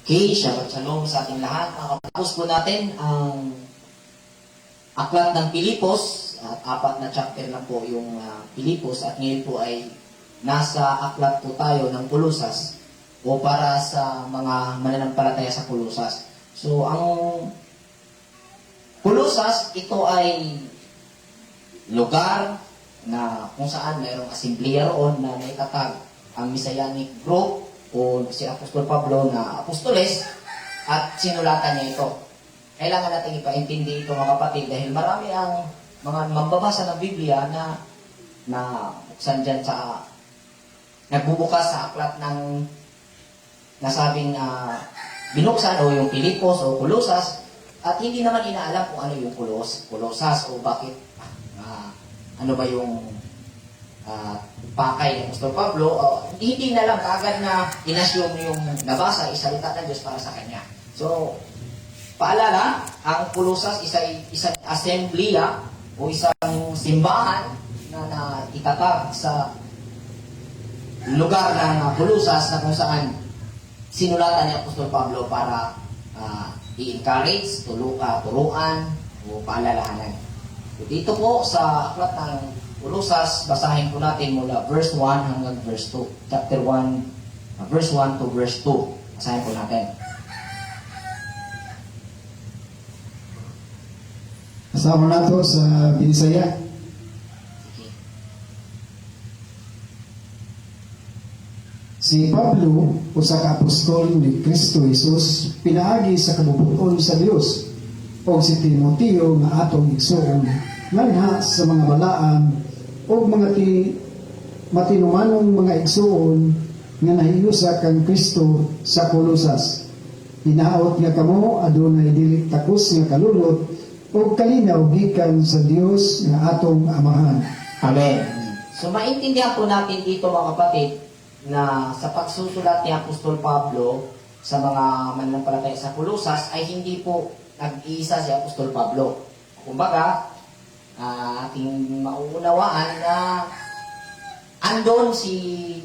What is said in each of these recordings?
Okay, shalom sa ating lahat. Tapos po natin ang aklat ng Pilipos at 4 na chapter lang po yung Pilipos at ngayon po ay nasa aklat po tayo ng Kolosas o para sa mga mananampalataya sa Kolosas. So, ang Kolosas, ito ay lugar na kung saan mayroong assemblea roon na naitatag ang Messianic group o si Apostol Pablo na apostoles at sinulatan niya ito. Kailangan natin ipaintindi ito mga kapatid dahil marami ang mga mambabasa ng Biblia na buksan dyan sa nagbubukas sa aklat ng nasabing binuksan o yung Pilipos o Kolosas at hindi naman inaalam kung ano yung Kolosas o bakit ano ba yung pakay ng Apostol Pablo, hindi na lang kaagad na inassume yung nabasa, isalita ng Diyos para sa kanya. So, paalala, ang Kolosas isang assembleya o isang simbahan na itatag sa lugar ng Kolosas na kung saan sinulatan ni Apostol Pablo para i-encourage, turuan o paalalahanan. Dito po sa aklat ng Kolosas, basahin po natin mula verse 1 hanggang verse 2. Chapter 1, verse 1 to verse 2. Basahin po natin. Kasama na to sa Binisaya. Si Pablo, usa ka apostol ni Kristo Jesus, pinaagi sa kabubuton sa Dios, o si Timoteo nga atong igsoon, nganha sa mga balaan o mga matinumanong mga igsoon nga nahiusa kang Kristo sa Kolosas. Hinaot nga kamo adunay dili takos nga kalulot o kalinaw gikan sa Dios nga atong Amahan. Amen. So maintindihan po natin dito mga kapatid na sa pagsusulat ni Apostol Pablo sa mga mananampalataya sa Kolosas ay hindi po nag-iisa si Apostol Pablo. Kumbaga, ating mauunawaan na andon si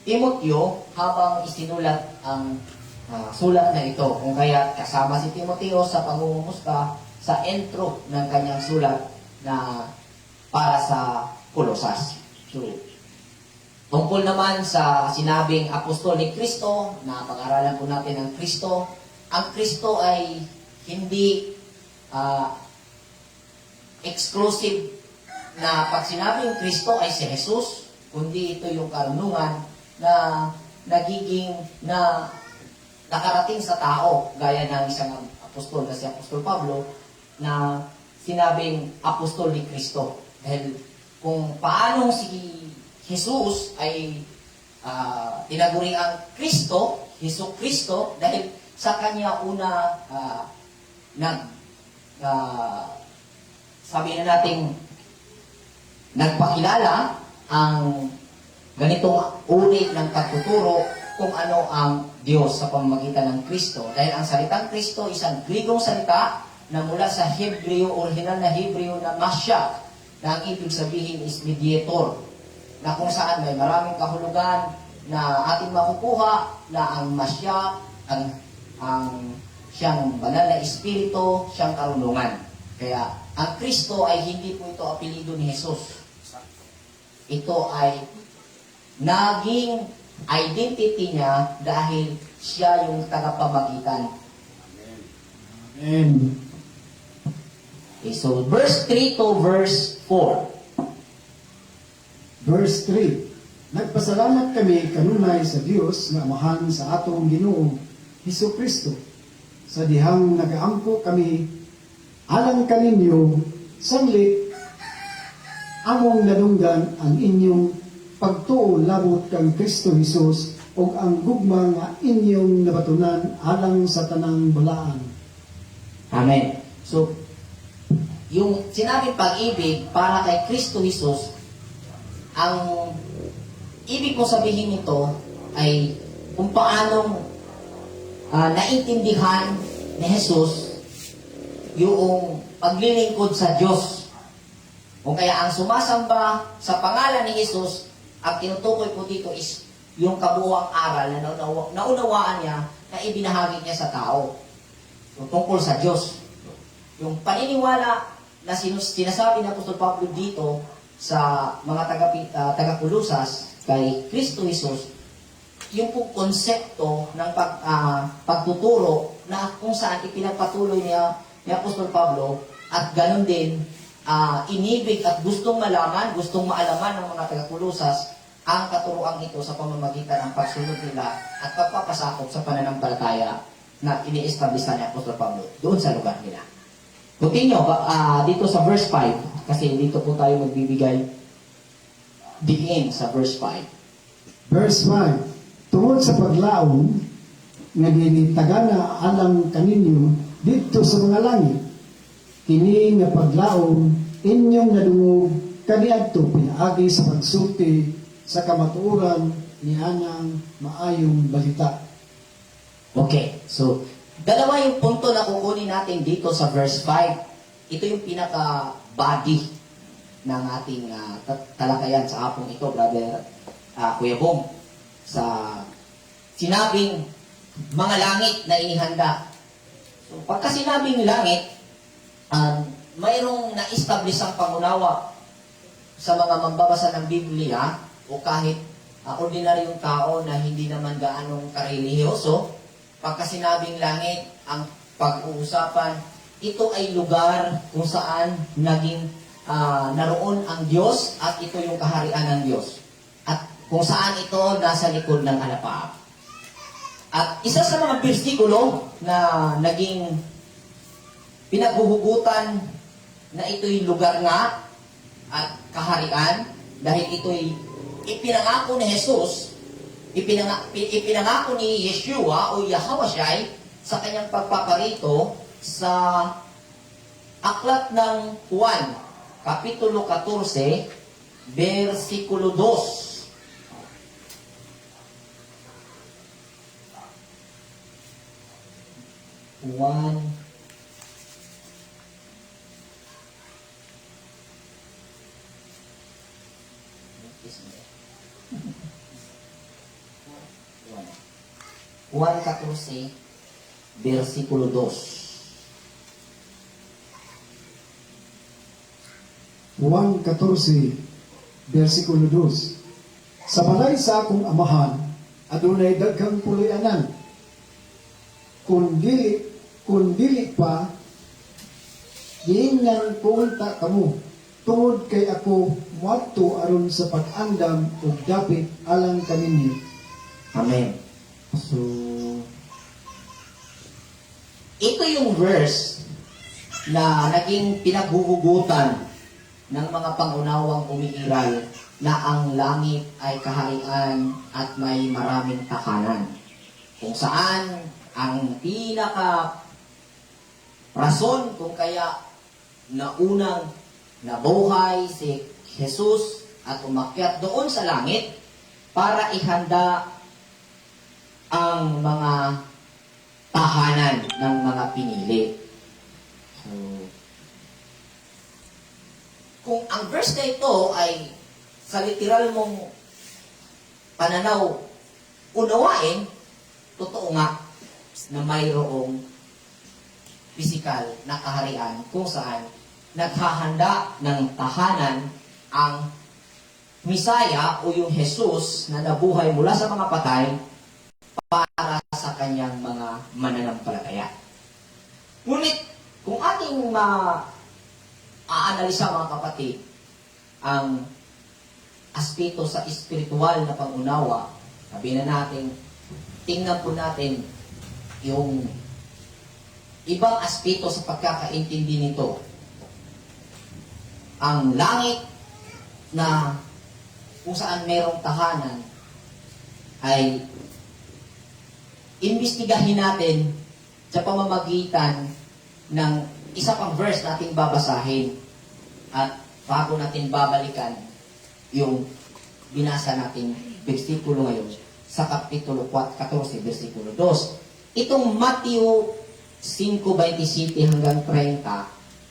Timoteo habang isinulat ang sulat na ito. Kung kaya kasama si Timoteo sa pangungumusta sa intro ng kanyang sulat na para sa Kolosas. So, tungkol naman sa sinabing apostol ni Kristo, na pag-aralan po natin ang Kristo. Ang Kristo ay hindi exclusive na pag sinabing Kristo ay si Jesus, kundi ito yung karunungan na nagiging na nakarating sa tao, gaya ng isang apostol na si Apostol Pablo, na sinabing apostol ni Kristo. Dahil kung paano si Jesus ay tinaguri ang Kristo, Hesus Kristo, dahil sa kanya una sabi na natin nagpakilala ang ganitong uri ng pagtuturo kung ano ang Diyos sa pamamagitan ng Kristo. Dahil ang salitang Kristo isang Grigong salita na mula sa Hebreo, original na Hebreo na Mashiach, na ang ibig sabihin is mediator, na kung saan may maraming kahulugan na ating makukuha na ang Mashiach, ang siyang banal na espiritu, siyang karunungan. Kaya ang Kristo ay hindi po ito apelido ni Jesus. Ito ay naging identity niya dahil siya yung tagapamagitan. Amen. Okay, so verse 3 to verse 4. Verse 3. Nagpasalamat kami kanunay sa Dios nga Amahan sa atong Ginoo Hesus Kristo, sa dihang nagaampo kami alang kaninyo sanglit among nadunggan ang inyong pagtuo labot kang Kristo Jesus ug ang gugma nga inyong nabatunan alang sa tanang balaan. Amen. So, yung sinabing pag-ibig para kay Kristo Jesus, ang ibig kong sabihin nito ay kung paanong naintindihan ni Jesus yung paglilingkod sa Diyos. Kung kaya ang sumasamba sa pangalan ni Jesus, ang tinutukoy po dito is yung kabuuang aral na naunawaan niya na ibinahagi niya sa tao. So, tungkol sa Diyos. Yung paniniwala na sinasabi ng Apostol Pablo dito sa mga taga-Kulusas kay Kristo Jesus, yung pong konsepto ng pagtuturo na kung saan ipinagpatuloy niya ni Apostol Pablo at ganun din inibig at gustong maalaman ng mga taga-Kulusas ang katuruan ito sa pamamagitan ng pagsunod nila at pagpapasakop sa pananampalataya na ini-establish ni Apostol Pablo doon sa lugar nila. Continue dito sa verse 5 kasi dito po tayo magbibigay begin sa verse 5. Verse 5. Tungod sa paglaom nga ginitagana alang kaninyo dito sa mga langit, kini nga paglaom inyong nadungog kaniadto pinaagi sa pagsulti sa kamatuoran ni anang maayong balita. Okay, so dalawa yung punto na kukunin natin dito sa verse 5. Ito yung pinaka-body ng ating talakayan sa hapong ito, brother Kuya Bong. Sa sinabing mga langit na inihanda. So, pagka sinabing langit, mayroong na-establish ang pangunawa sa mga mambabasa ng Biblia o kahit ordinaryong tao na hindi naman gaanong karelihiyoso. Pagka sinabing langit, ang pag-uusapan, ito ay lugar kung saan naging naroon ang Diyos at ito yung kaharian ng Diyos. At kung saan ito nasa likod ng alapaap. At isa sa mga bersikulo na naging pinaghuhugutan na ito'y lugar nga at kaharian dahil ito'y ipinangako ni Jesus, ipinangako ni Yeshua o Yahawashai sa kanyang pagpaparito sa aklat ng Juan, Kapitulo 14, versikulo 2. Juan Juan 14, versikulo 2. Juan 14, versikulo 2. Sa balay sa akong amahan, adunay daghang puloy-anan. Kung dili pa, giingnan pumunta kamo. Tungod kay ako muadto aron sa pag-andam ug dapit alang kaninyo. Amen. So, ito yung verse na naging pinaghuhugutan ng mga pangunawang umiiral na ang langit ay kaharian at may maraming tahanan. Kung saan ang pinaka rason kung kaya naunang nabuhay si Jesus at umakyat doon sa langit para ihanda ang mga tahanan ng mga pinili. So, kung ang verse na ito ay sa literal mong pananaw unawain, totoo nga na mayroong physical na kaharian kung saan naghahanda ng tahanan ang Misaya o yung Jesus na nabuhay mula sa mga patay para sa kanyang mga mananampalataya. Ngunit, kung ating aanalisa mga kapatid, ang aspeto sa espiritual na pangunawa, sabihin na natin, tingnan po natin yung ibang aspeto sa pagkakaintindi nito. Ang langit na kung saan mayroong tahanan ay imbestigahin natin sa pamamagitan ng isa pang verse na ating babasahin at bago natin babalikan yung binasa natin versikulo ngayon sa Kapitulo 14, versikulo 2. Itong Matthew 5:27 hanggang 30,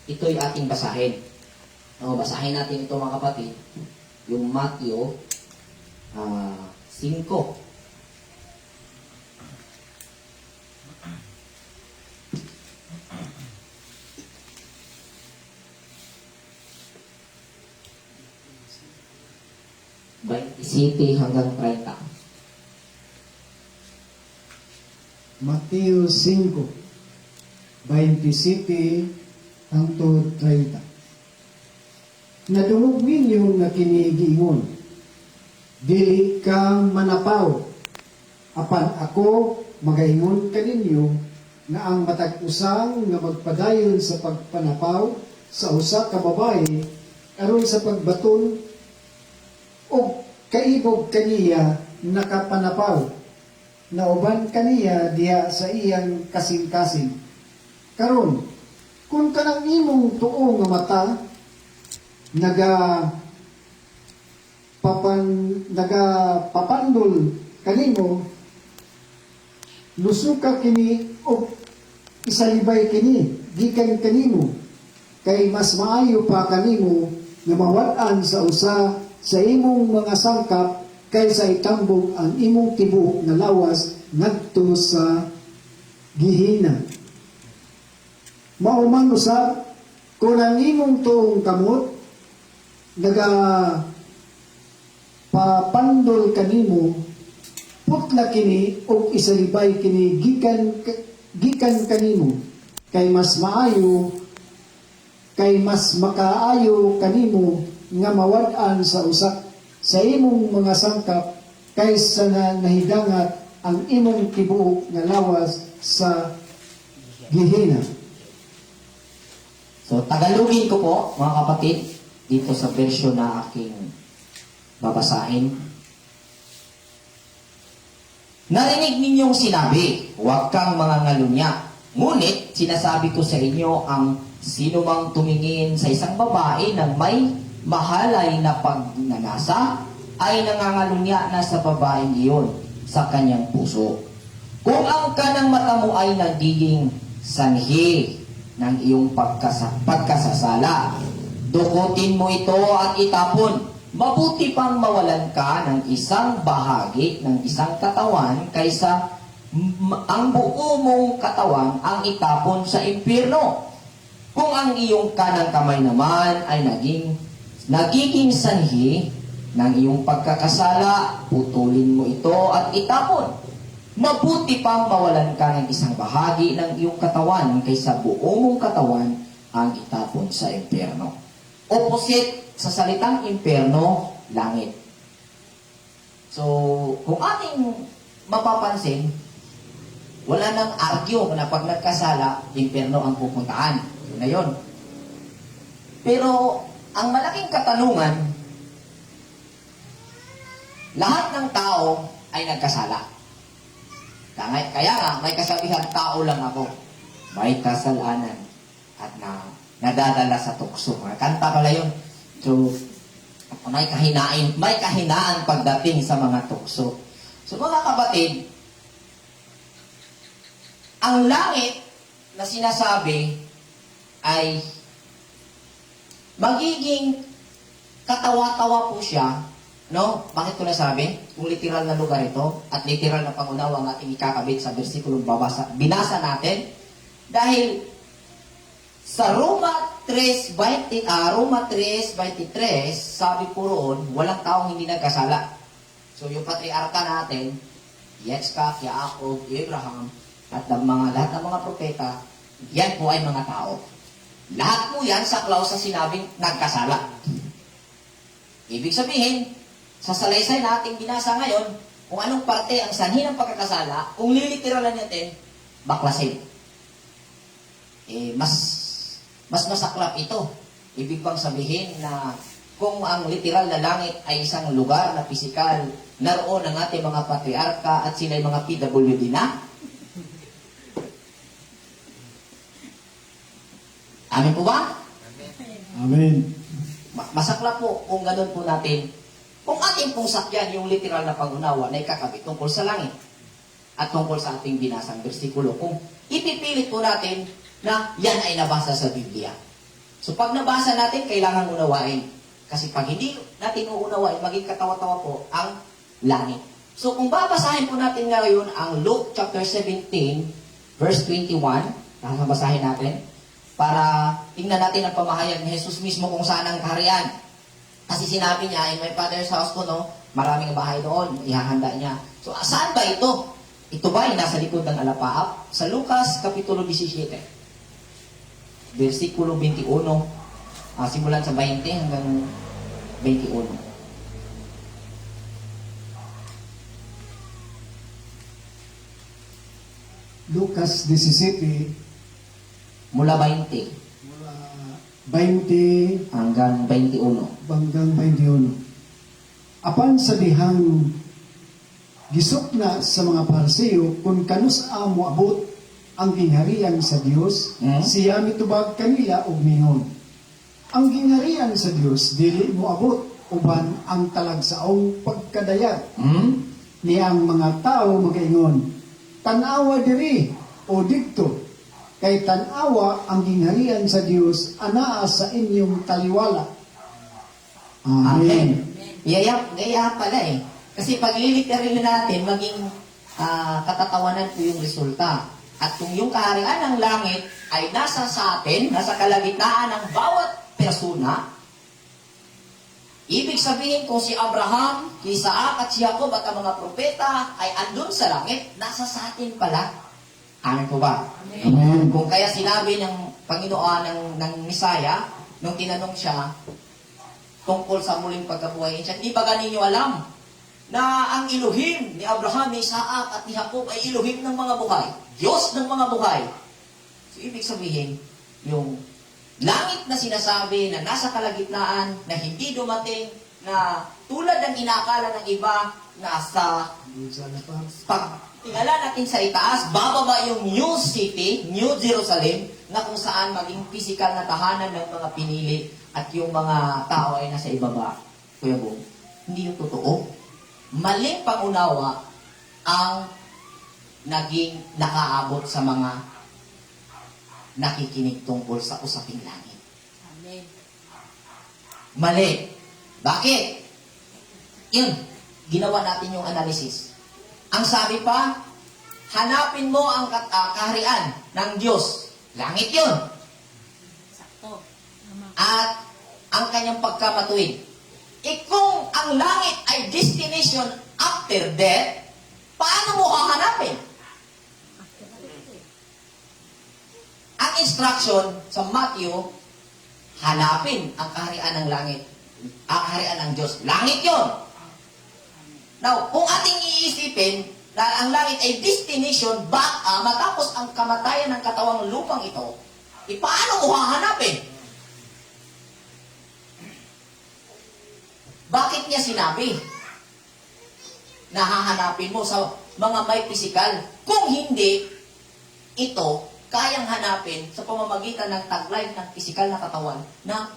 ito'y ating basahin. Basahin natin ito mga kapatid. Yung Matthew 5, 27 hanggang 30. Mateo 5, 27 hangtod 30. Nadungog ninyo nga kinigiingon, dili ka manapaw, apan ako magaingon kaninyo nga ang matag usang nga magpadayon sa pagpanapaw sa usa ka babae aron sa pagbaton o kaibog kaniya nakapanapaw na uban kaniya diha sa iyang kasing-kasing. Karon, kung kanang imong tuo nga mata nagapapandol kanimo, lusuka kini o isalibay kini gikan kanimo, kay mas maayo pa kanimo nga mawad-an sa usa sa imong mga sangkap kaysa itambong ang imong tibuok na lawas ngadto sa gihina. Mauman usab kung ang imong tuong kamot papandol kanimo, putla kini o isalibay kini gikan kanimo, kay mas makaayo kanimo nga mawad-an sa usak sa imong mga sangkap kaysa na nahidangat ang imong tibuok nga lawas sa gihina. So, Tagalogin ko po, mga kapatid, dito sa version na aking babasahin. Narinig ninyong sinabi, huwag kang mangangalunya. Ngunit, sinasabi ko sa inyo, ang sino mang tumingin sa isang babae na may mahalay na pagnanasa, ay nangangalunya na sa babaeng iyon sa kanyang puso. Kung ang kanang mata mo ay nagiging sanhi ng iyong pagkasasala, dukutin mo ito at itapon. Mabuti pang mawalan ka ng isang bahagi ng isang katawan kaysa ang buo mong katawan ang itapon sa impyerno. Kung ang iyong kanang kamay naman ay nagiging sanhi ng iyong pagkakasala, putulin mo ito at itapon. Mabuti pang mawalan ka ng isang bahagi ng iyong katawan kaysa buo mong katawan ang itapon sa impyerno. Opposite sa salitang impyerno, langit. So, kung ating mapapansin, wala nang argue na pag nagkasala, impyerno ang pupuntahan. Yun na yun. Pero, ang malaking katanungan, lahat ng tao ay nagkasala. Kaya nga, may kasabihan, tao lang ako. May kasalanan at nadadala sa tukso. Kanta pala yun. So, may kahinaan pagdating sa mga tukso. So, mga kapatid, ang langit na sinasabi ay magiging katawa-tawa po siya, no? Bakit ko nasabi? Kung literal na lugar ito at literal na pangunawa ang ating ikakabit sa versikulong binasa natin. Dahil sa Roma 3:23, sabi po roon, walang taong hindi nagkasala. So yung patriarka natin, Yitzhak, Yaakov, Abraham, at lahat ng mga propeta, yan po ay mga tao. Lahat po yan saklaw sa sinabing nagkasala. Ibig sabihin, sa salaysay na ating binasa ngayon, kung anong parte ang sanhi ng pagkakasala, kung liliteralan natin, baklasin. Mas masaklap ito. Ibig bang sabihin na kung ang literal na langit ay isang lugar na pisikal, naroon ang ating mga patriarka at sila ay mga PWD na? Amin po ba? Amen. Masaklap po kung ganun po natin. Kung ating pong sakyan yung literal na pag-unawa na ikakabit tungkol sa langit at tungkol sa ating binasang bersikulo, kung ipipilit po natin na yan ay nabasa sa Biblia. So pag nabasa natin, kailangan unawain. Kasi pag hindi natin uunawain, maging katawa-tawa po ang langit. So kung babasahin po natin ngayon ang Luke chapter 17, verse 21, basahin natin, para tingnan natin ang pamahayag ni Jesus mismo kung saan ang kaharian. Kasi sinabi niya, in my Father's house ko, no, Maraming bahay doon, ihahanda niya. So, saan ba ito? Ito ba ay nasa likod ng alapaap? Sa Lucas, Kapitulo 17, versikulo 21, simulan sa 20 hanggang 21. Lucas 17, Mula 20 mula 20 hanggang 21. hanggang 21. Apan sa dihang gisok na sa mga Pariseo kung kanus mo abot ang gingharian sa Dios, siya mitubag kanila og mingon. Ang gingharian sa Dios dili mo abot uban ang talagsaong pagkadayat. Niyang mga tao magaingon, tanawa diri o didto, kay tanawa ang gingharian sa Dios anaa sa inyong taliwala. Amen. Gaya pala eh. Kasi pag literally natin, maging katatawanan po yung resulta. At kung yung kaharian ng langit ay nasa sa atin, nasa kalagitnaan ng bawat persona, ibig sabihin kung si Abraham, si Isaac at si Jacob at ang mga propeta ay andun sa langit, nasa sa atin pala. Amen po ba? Amen. Kung kaya sinabi ng Panginoon ng Misaya, nung tinanong siya tungkol sa muling pagkabuhay siya, di ba ganinyo alam na ang Elohim ni Abraham, ni Isaac at ni Jacob ay Elohim ng mga buhay, Diyos ng mga buhay. So, ibig sabihin, yung langit na sinasabi na nasa kalagitnaan, na hindi dumating, na tulad ng inaakala ng iba, nasa pag tingala natin sa itaas, bababa yung New City, New Jerusalem, na kung saan maging physical na tahanan ng mga pinili at yung mga tao ay nasa ibaba. Kuya Bong, hindi yung totoo. Maling pangunawa ang naging nakaabot sa mga nakikinig tungkol sa usaping langit. Amen. Mali. Bakit? Yun, ginawa natin yung analysis. Ang sabi pa, hanapin mo ang kaharian ng Diyos. Langit yun. Sakto. Tama. At ang kanyang pagkamatuwid. Kung ang langit ay destination after death, paano mo hahanapin? Ang instruction sa Matthew, hanapin ang kaharian ng langit. Ang kaharian ng Diyos. Langit yon. Now, kung ating iisipin na ang langit ay destination matapos ang kamatayan ng katawang lupang ito, paano mo hahanapin? Bakit niya sinabi na hahanapin mo sa mga may pisikal? Kung hindi, ito kayang hanapin sa pamamagitan ng taglay ng pisikal na katawan na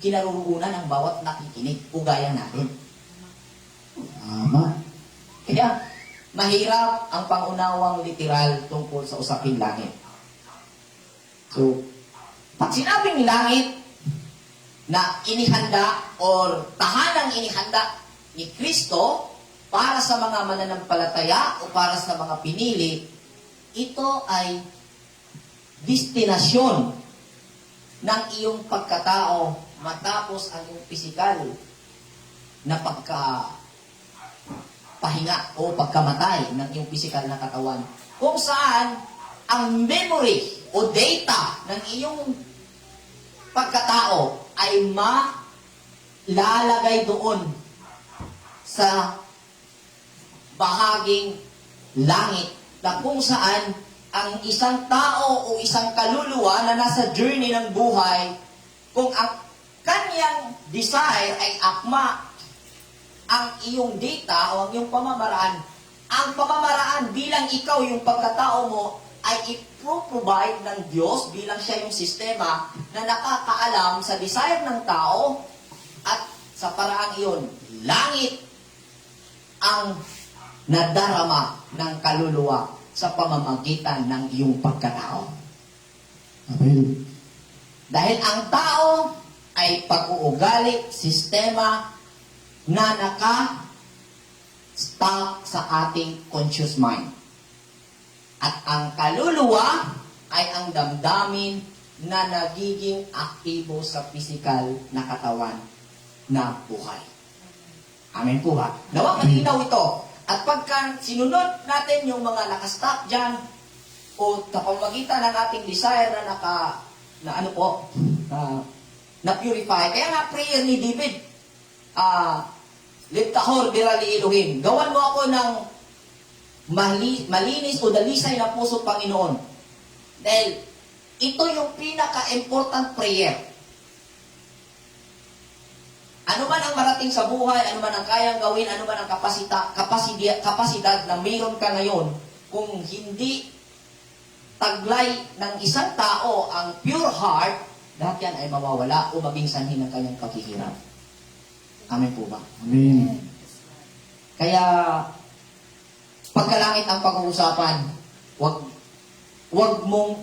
kinaruroonan ng bawat nakikinig o gaya natin. Tama. Kaya, mahirap ang pangunawang literal tungkol sa usaping langit. So, pag sinabing langit, na inihanda or tahanang inihanda ni Kristo para sa mga mananampalataya o para sa mga pinili, ito ay destinasyon ng iyong pagkatao matapos ang iyong pisikal na pahinga o pagkamatay ng iyong pisikal na katawan. Kung saan ang memory o data ng iyong pagkatao ay malalagay doon sa bahaging langit na kung saan ang isang tao o isang kaluluwa na nasa journey ng buhay, kung ang kanyang desire ay akma ang iyong data o ang iyong pamamaraan, ang pamamaraan bilang ikaw yung pagkatao mo ay i-provide ng Diyos bilang siya yung sistema na nakakaalam sa desire ng tao at sa paraang iyon, langit ang nadarama ng kaluluwa sa pamamagitan ng iyong pagkatao. Amen. Dahil ang tao ay pag-uugali, sistema na naka-stock sa ating conscious mind. At ang kaluluwa ay ang damdamin na nagiging aktibo sa physical na katawan na buhay. Amen po ba? Nawa malinaw ito. At pagka sinunod natin yung mga nakastop dyan, o sa pamamagitan ng ating desire na purify. Kaya nga prayer ni David, Libtahor birali Elohim. Gawan mo ako ng malinis o dalisay na puso, Panginoon. Dahil ito yung pinaka-important prayer. Ano man ang marating sa buhay, ano man ang kayang gawin, ano man ang kapasidad na mayroon ka ngayon, kung hindi taglay ng isang tao ang pure heart, lahat yan ay mawawala o maging sanhi ng kanyang paghihirap. Amen po ba? Amen. Kaya, pagkalangit ang pag-uusapan, wag mong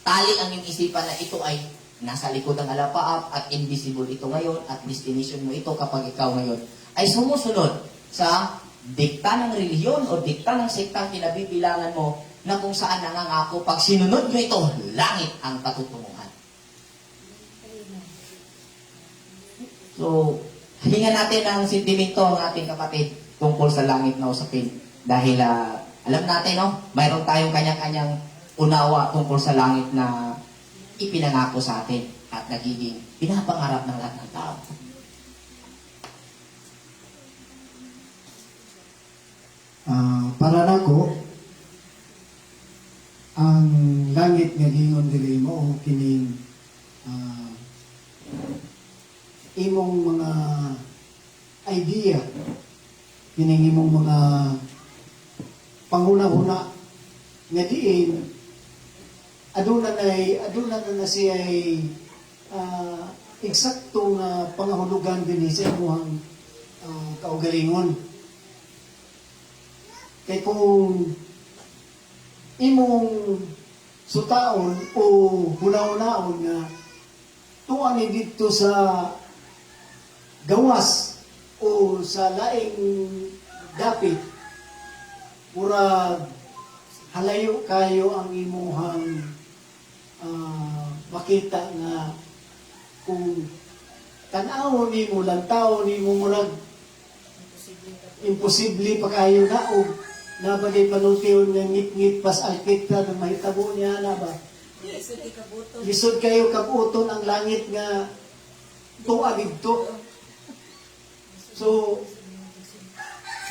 tali ang iyong isipan na ito ay nasa likod ng alapaap at invisible ito ngayon at destination mo ito kapag ikaw ngayon ay sumusunod sa dikta ng relihiyon o dikta ng sektang kinabibilangan mo na kung saan nangangako pag sinunod mo ito, langit ang patutunguhan. So, hingan natin ang sentimento ng ating kapatid tungkol sa langit na usapin. Dahil alam natin, no, mayroon tayong kanya-kanyang unawa tungkol sa langit na ipinangako sa atin at nagiging pinapangarap ng lahat ng tao. Para nako, ang langit nga gingon dili mo o kining imong mga idea, kining imong mga panguna-una nga diin aduna na siya ay eksakto nga pangahulugan din sa imong kaugalingon. Kay kung imong sutaon o hunaw-hunaon nga tuwa ni dito sa gawas o sa laing dapit, murag halayo kayo ang imuhang makita nga kung tanawon nimo lantaw nimo murag imposible pa kayo na o nabagay panultiyon nga ngit-ngit pas alkita na mahitabo niya na ba lisod kayo kabuton ang langit nga tuwa dito. So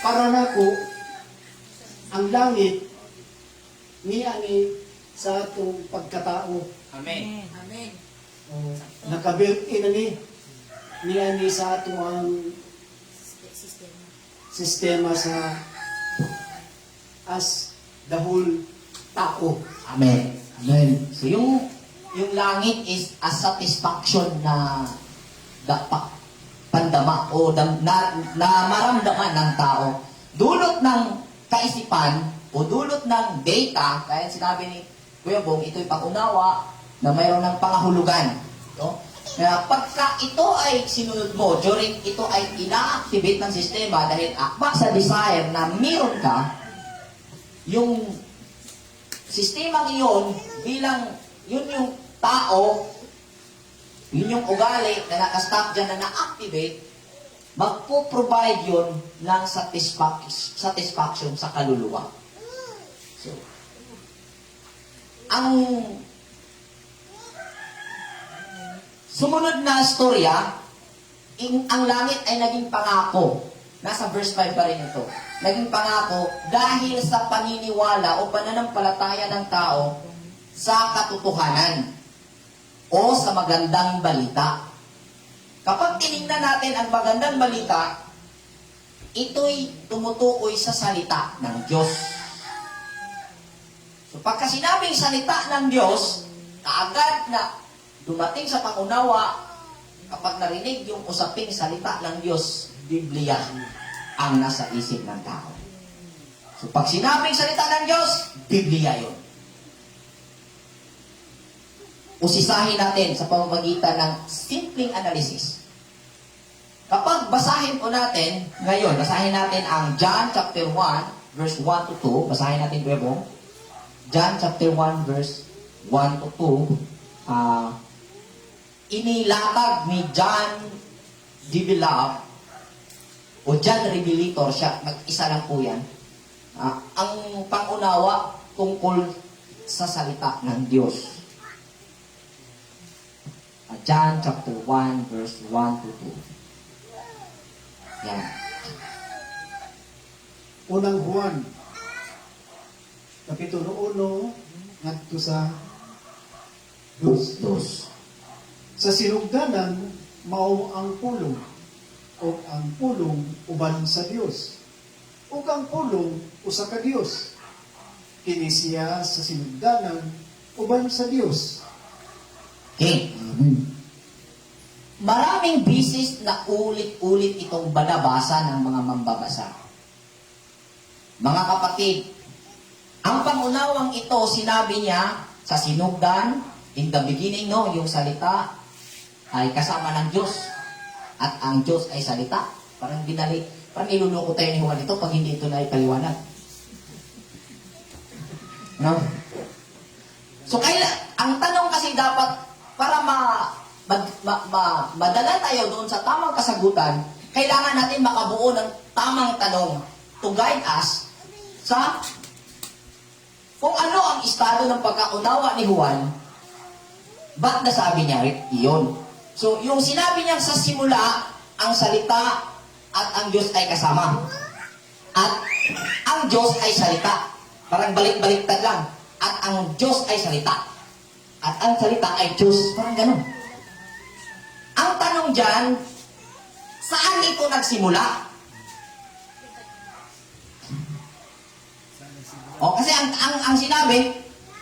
para nako ang langit niya ni sa atong pagkatao. Amen. Amen. Nakabuilt in ani niya ni sa atong sistema sa as the whole tao. Amen. Amen. So yung langit is a satisfaction na pandama o na maramdaman ng tao. Dulot ng kaisipan o dulot ng data, kaya sinabi ni Kuya Bong, ito'y pangunawa na mayroon ng pangahulugan. No? Kaya pagka ito ay sinunod mo, during ito ay ina-activate ng sistema dahil akma sa desire na meron ka, yung sistema iyon bilang yun yung tao, yun yung ugali na nakastop dyan na na-activate, magpo-provide yun ng satisfaction sa kaluluwa. So, ang sumunod na storya, ang langit ay naging pangako. Nasa verse 5 pa rin ito. Naging pangako dahil sa paniniwala o pananampalataya ng tao sa katotohanan o sa magandang balita. Kapag tinignan natin ang magandang balita, ito'y tumutukoy sa salita ng Diyos. So pagka sinabing salita ng Diyos, kaagad na dumating sa pangunawa, kapag narinig yung usaping salita ng Diyos, Biblia ang nasa isip ng tao. So pag sinabing salita ng Diyos, Biblia yun. Usisahin natin sa pamamagitan ng simpleng analysis. Kapag basahin po natin, ngayon, basahin natin ang John chapter 1, verse 1 to 2. Basahin natin, Bebo. John chapter 1, verse 1 to 2. inilatag ni John Divilab o John Revelator, siya, mag-isa lang po yan, ang pangunawa tungkol sa salita ng Diyos. John chapter 1 verse 1 to 2. Yan. Unang Juan, Kapitulo 1, ngadto sa 2. Dos. Sa sinugdanan, mao ang pulong, o ang pulong uban sa Dios. O ang pulong usa ka Dios. Kini siya sa sinugdanan uban sa Dios. Okay. Amen. Maraming bisis na ulit-ulit itong banabasa ng mga mambabasa. Mga kapatid, ang pangunawang ito, sinabi niya sa sinugdan, in the beginning, no, yung salita ay kasama ng Diyos. At ang Diyos ay salita. Parang niluloko tayo ni Juan ito pag hindi ito na ipaliwanag. No? So, ang tanong kasi dapat, para madala tayo doon sa tamang kasagutan, kailangan natin makabuo ng tamang tanong to guide us sa kung ano ang estado ng pagkaunawa ni Juan, ba't nasabi niya iyon? So, yung sinabi niya sa simula, ang salita at ang Diyos ay kasama. At ang Diyos ay salita. Parang balik-baliktad lang. At ang Diyos ay salita. At ang salita ay Diyos. Parang ganun. Ang tanong dyan, saan ito nagsimula? O, kasi ang sinabi,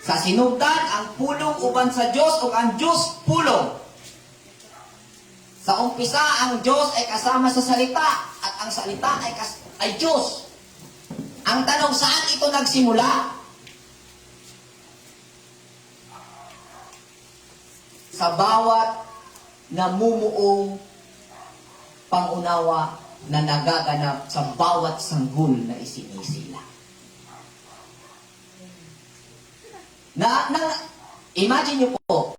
sa sinugdan, ang pulong uban sa Diyos o ang Diyos pulong. Sa umpisa, ang Diyos ay kasama sa salita at ang salita ay Diyos. Ang tanong, saan ito nagsimula? Sa bawat namumuong pangunawa na nagaganap sa bawat sanggol na isinisila. Imagine nyo po,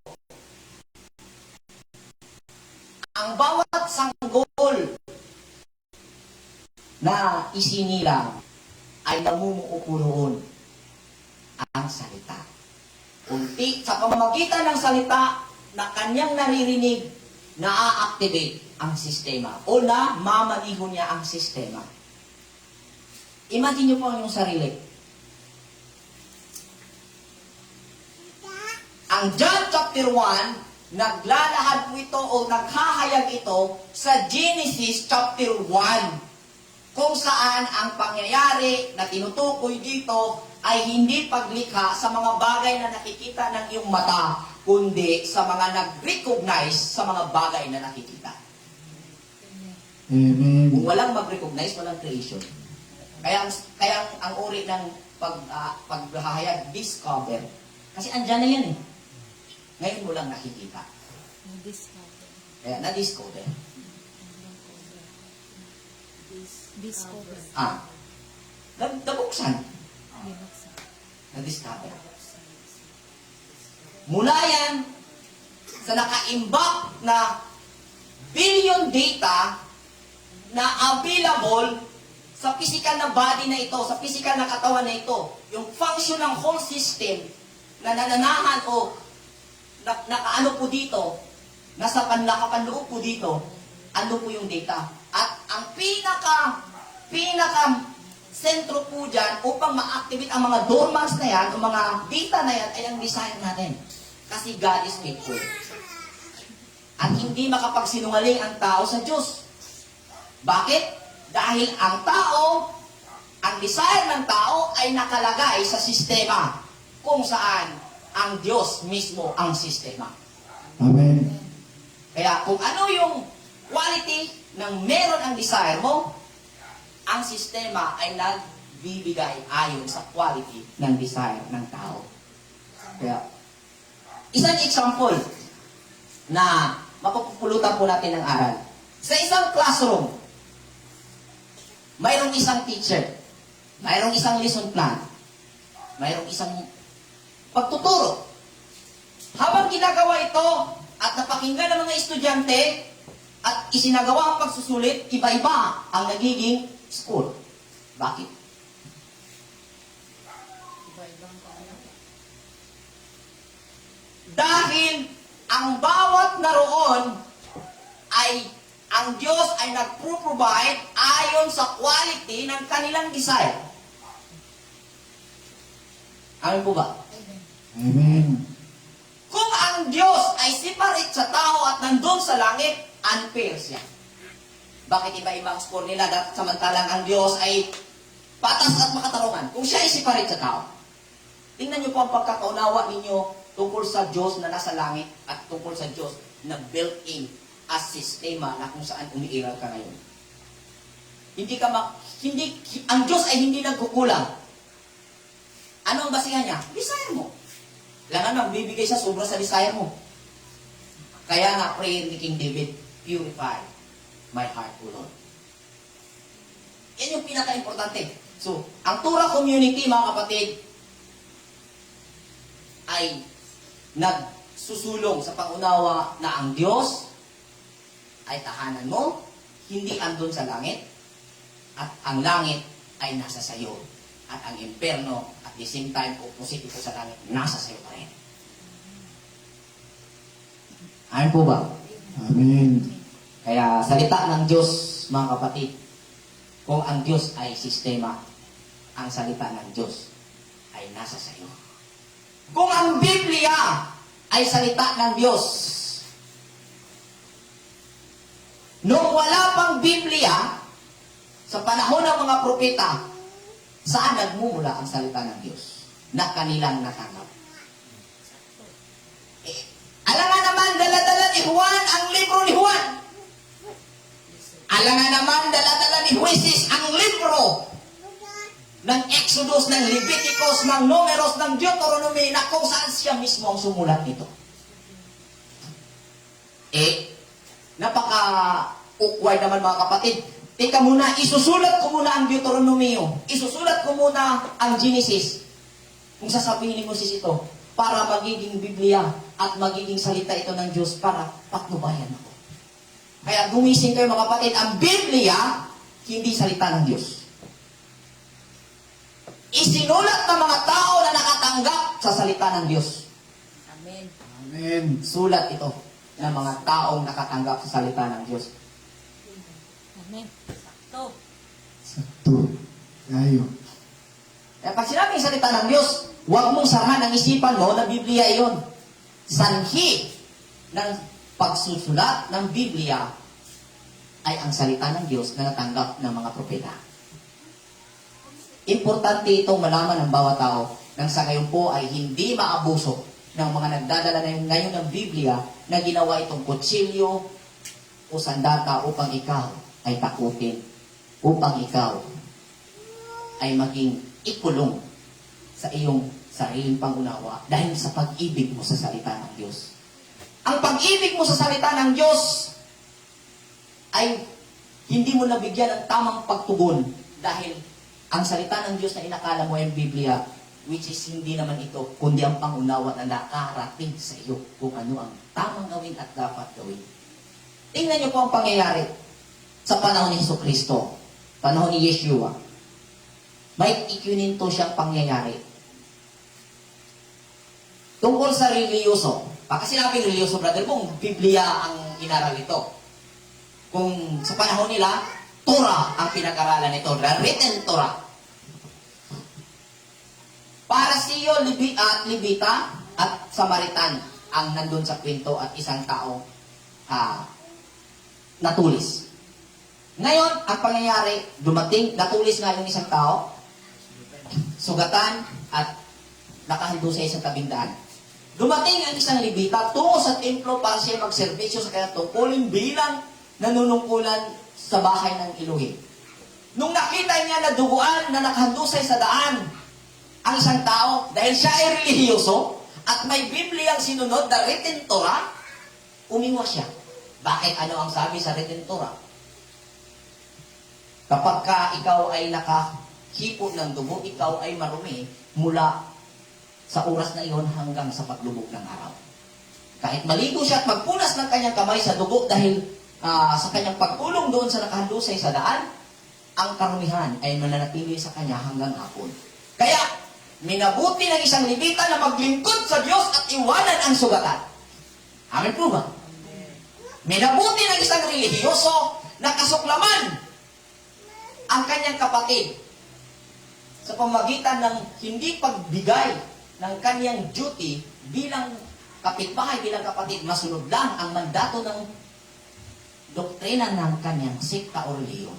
ang bawat sanggol na isinilang ay namumuo po roon ang salita. Unti, sa pamamagitan ng salita na kanyang naririnig, na-activate ang sistema o na mamaniho niya ang sistema. Imagine nyo po ang inyong sarili. Ang John chapter 1, naglalahad po ito o naghahayag ito sa Genesis chapter 1, kung saan ang pangyayari na tinutukoy dito ay hindi paglikha sa mga bagay na nakikita ng iyong mata, kundi sa mga nag-recognize sa mga bagay na nakikita. Amen. Kung walang mag-recognize, walang creation. Kaya ang uri ng paghahayag, discover. Kasi andyan na yan eh. Ngayon mo lang nakikita. Na-discover. Kaya na-discover. Discover. Nabuksan. Binuksan. Na-discover. Mula yan sa nakaimbak na billion data na available sa physical na body na ito, sa physical na katawan na ito, yung function ng whole system na nananahan o nakaano po dito, nasa nakapanloob po dito, ano po yung data. At ang pinaka sentro po dyan upang ma-activate ang mga dormants na yan, o mga data na yan, ay ang design natin. Kasi God is faithful. At hindi makapagsinungaling ang tao sa Diyos. Bakit? Dahil ang tao, ang desire ng tao ay nakalagay sa sistema kung saan ang Diyos mismo ang sistema. Amen. Kaya kung ano yung quality ng meron ang desire mo, ang sistema ay nagbibigay ayon sa quality ng desire ng tao. Kaya, isang example na mapupulutan po natin ng aral. Sa isang classroom, mayroong isang teacher, mayroong isang lesson plan, mayroong isang pagtuturo. Habang ginagawa ito, at napakinggan ng mga estudyante at isinagawa ang pagsusulit, iba-iba ang nagiging score. Bakit? Iba-ibang kaano. Dahil ang bawat naroon ay ang Diyos ay nagpro-provide ayon sa quality ng kanilang desire. Amin po ba? Amen. Amen. Kung ang Diyos ay separate sa tao at nandun sa langit, unfair siya. Bakit iba-iba ang score nila samantalang ang Diyos ay patas at makatarungan? Kung siya ay separate sa tao. Tingnan niyo po ang pagkakaunawa ninyo tungkol sa Diyos na nasa langit at tungkol sa Diyos na built-in as sistema na kung saan umiiral ka ngayon. Ang Diyos ay hindi nagkukulang. Ano ang basihan niya? Desire mo. Langan na, bibigay siya sobra sa desire mo. Kaya nga, prayer ni King David, purify my heart, O Lord. Yan yung pinaka-importante. So, ang Torah community, mga kapatid, ay nagsusulong sa pangunawa na ang Diyos ay tahanan mo, hindi andun sa langit, at ang langit ay nasa sayo. At ang imperno, at the same time, opposite ito sa langit, nasa sayo pa rin. Ayon po ba? Amen. Kaya salita ng Diyos, mga kapatid, kung ang Diyos ay sistema, ang salita ng Diyos ay nasa sayo. Kung ang Biblia ay salita ng Diyos, nung wala pang Biblia, sa panahon ng mga propeta, saan nagmumula ang salita ng Diyos na kanilang natanggap? Alangan naman, dala-dala ni Juan ang libro ni Juan. Alangan naman, dala-dala ni Hueses ang libro ng Exodus, ng Leviticus, ng Numeros, ng Deuteronomy, na kung saan siya mismo ang sumulat nito. Napaka-awkward naman mga kapatid. Teka muna, isusulat ko muna ang Deuteronomy. Isusulat ko muna ang Genesis. Kung sasabihin ni Moses ito, para magiging Biblia at magiging salita ito ng Diyos para patnubayan ako. Kaya gumising kayo mga kapatid, ang Biblia, hindi salita ng Diyos. Isinulat ng mga tao na nakatanggap sa salita ng Diyos. Amen. Amen. Sulat ito ng mga taong nakatanggap sa salita ng Diyos. Amen. Sakto. Sakto. Ayo. Kaya pag sinabing salita ng Diyos, huwag mong sarahan ang isipan mo na Biblia iyon. Sanhi ng pagsusulat ng Biblia ay ang salita ng Diyos na natanggap ng mga propeta. Importante itong malaman ng bawat tao nang sa gayon po ay hindi maabuso ng mga nagdadala ngayon ng Biblia na ginawa itong kutsilyo o sandata upang ikaw ay takutin, upang ikaw ay maging ikulong sa iyong sariling pangunawa dahil sa pag-ibig mo sa salita ng Diyos. Ang pag-ibig mo sa salita ng Diyos ay hindi mo nabigyan ng tamang pagtugon dahil ang salita ng Diyos na inakala mo ay Biblia, which is hindi naman ito, kundi ang pangunawa na nakarating sa iyo kung ano ang tamang gawin at dapat gawin. Tingnan niyo po ang pangyayari sa panahon ni Jesucristo, panahon ni Yeshua. May ikininto siyang pangyayari tungkol sa reliyoso. Baka sinabing reliyoso, brother, kung Biblia ang inaral ito. Kung sa panahon nila, Torah ang pinag-aralan nito, the written Torah. Parasiyo, Levita at Samaritan ang nandun sa kwento at isang tao natulis. Ngayon, ang pangyayari, natulis nga yung isang tao, sugatan at nakahandusay sa tabing daan. Dumating ang isang Levita tungo sa templo para siya magserbisyo sa kanyang tungkulin bilang nanunungkulan sa bahay ng Elohim. Nung nakita niya na duguan na nakahandusay sa daan ang isang tao, dahil siya ay relihiyoso at may Biblia ang sinunod, the written Torah, umiwas siya. Bakit? Ano ang sabi sa written Torah? Kapag ka ikaw ay nakahipo ng dugo, ikaw ay marumi mula sa oras na iyon hanggang sa paglubog ng araw. Kahit maligo siya at magpunas ng kanyang kamay sa dugo dahil sa kanyang pagpulong doon sa nakahandusay sa daan, ang karumihan ay mananatili sa kanya hanggang hapon. Kaya, minabuti ng isang Levita na maglingkod sa Diyos at iwanan ang sugatan. Amen po ba? Minabuti ng isang relihiyoso na kasuklaman ang kanyang kapatid sa pamagitan ng hindi pagbigay ng kanyang duty bilang kapitbahay, bilang kapatid, masunod lang ang mandato ng doktrina ng kanyang sikta o reliyon.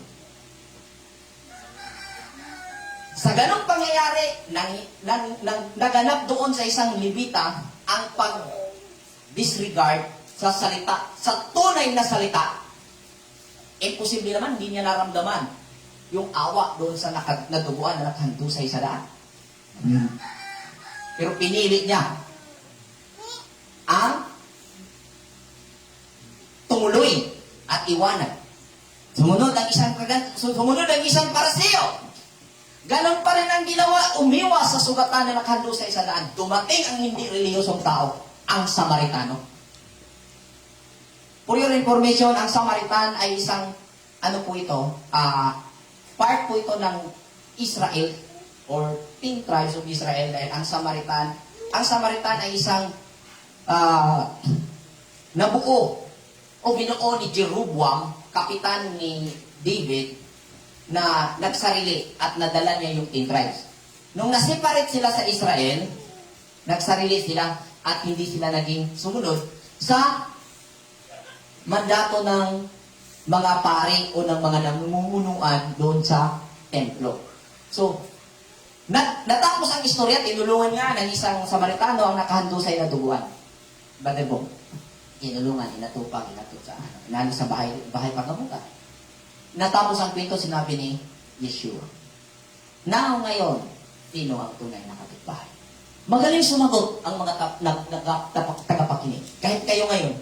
Sa ganong pangyayari, naganap doon sa isang Levita ang pag-disregard sa salita, sa tunay na salita. Imposible naman, hindi niya naramdaman yung awa doon sa naduguan na nakahandusay sa daan. Pero pinili niya ang tumuloy at iwanan. Sumunod ang isang Pariseo. Ganon pa rin ang ginawa, umiwas sa sugatan na nakahandusay sa daan. Dumating ang hindi reliyosong tao, ang Samaritano. For your information, ang Samaritan ay isang, part po ito ng Israel or 10 tribes of Israel dahil ang Samaritan ay isang nabuo o binuo ni Jeroboam, kapitan ni David, na nagsarili at nadala niya yung 10 tribes. Nung naseparate sila sa Israel, nagsarili sila at hindi sila naging sumunod sa mandato ng mga pari o ng mga namumunuan doon sa templo. So, natapos ang istorya, tinulungan nga ng isang Samaritano ang nakahandusay na duguan. Brother Bong, tinulungan, inatupang sa bahay pagkamutan. Natapos ang kwento, sinabi ni Yeshua, now ngayon, sino ang tunay na kapitbahay? Magaling sumagot ang mga tagapakinig. Kahit kayo ngayon,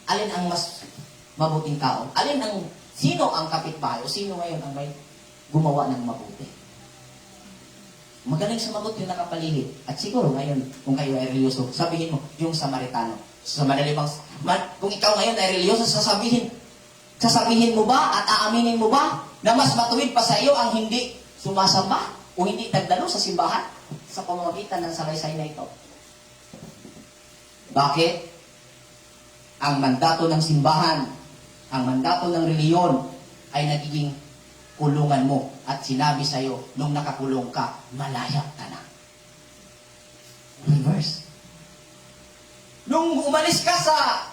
alin ang mas mabuting tao? Sino ang kapitbahay? O sino ngayon ang may gumawa ng mabuti? Magaling sumagot yung nakapaligid. At siguro ngayon, kung kayo ay religyoso, sabihin mo, yung Samaritano. Sa madali bang, kung ikaw ngayon ay religyoso, sasabihin mo ba at aaminin mo ba na mas matuwid pa sa iyo ang hindi sumasamba o hindi nagdalo sa simbahan sa pamamagitan ng salaysay na ito? Bakit? Ang mandato ng simbahan, ang mandato ng reliyon ay nagiging kulungan mo at sinabi sa iyo, nung nakakulong ka, malaya ka na. Reverse. Nung umalis ka sa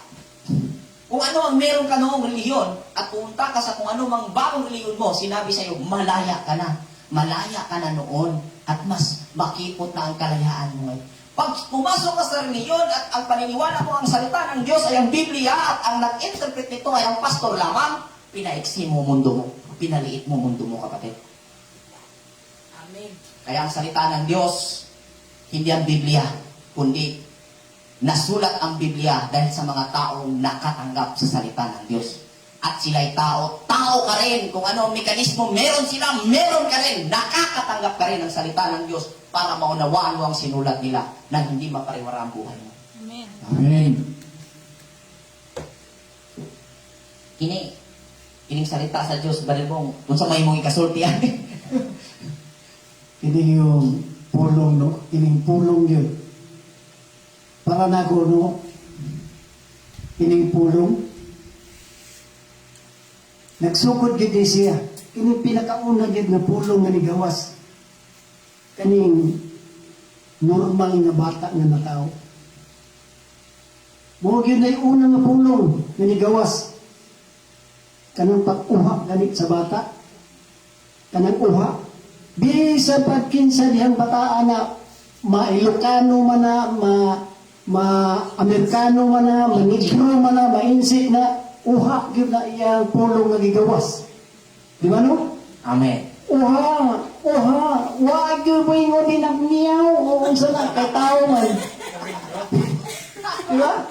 kung ano ang meron ka noong reliyon at pumunta ka sa kung ano mang bagong reliyon mo, sinabi sa iyo, malaya ka na. Malaya ka na noon at mas makipot na ang kalayaan mo ngayon. Pag pumasok ka sa reliyon at ang paniniwala mo ang salita ng Diyos ay ang Biblia at ang nag-interpret nito ay ang pastor lamang, pinaiksi mo mundo mo. Pinaliit mo mundo mo, kapatid. Amen. Kaya ang salita ng Diyos, hindi ang Biblia, kundi nasulat ang Biblia dahil sa mga taong nakatanggap sa salita ng Diyos. At sila'y tao ka rin. Kung ano ang mekanismo, meron ka rin. Nakakatanggap ka rin ng salita ng Diyos para maunawaan mo ang sinulat nila na hindi mapariwara ang buhay mo. Amen. Amen. Kining salita sa Diyos, balibong, kung sa may mong ikasultihan. Ini yung pulong, no? Ining pulong yun. Para na ko, no? Ining pulong. Nagsukod gid siya. Ining pinakauna gid na pulong nga nigawas. Kaning normal nga bata nga na tao. Mo gyud na yung una nga pulong nga nigawas. Kanang pag-uha ganit sa bata. Kanang uha. Bisan pagkinsa dihang bataan na ma-Ilocano man na, ma-Amerikano man na, ma-Negro man na, ma-Insik na, uha gyud na iyang pulong nga gigawas. Di ba no? Amen. Uha, wag gyud mo ingon din ang niyaw o unsa na kay tao man. Di ba?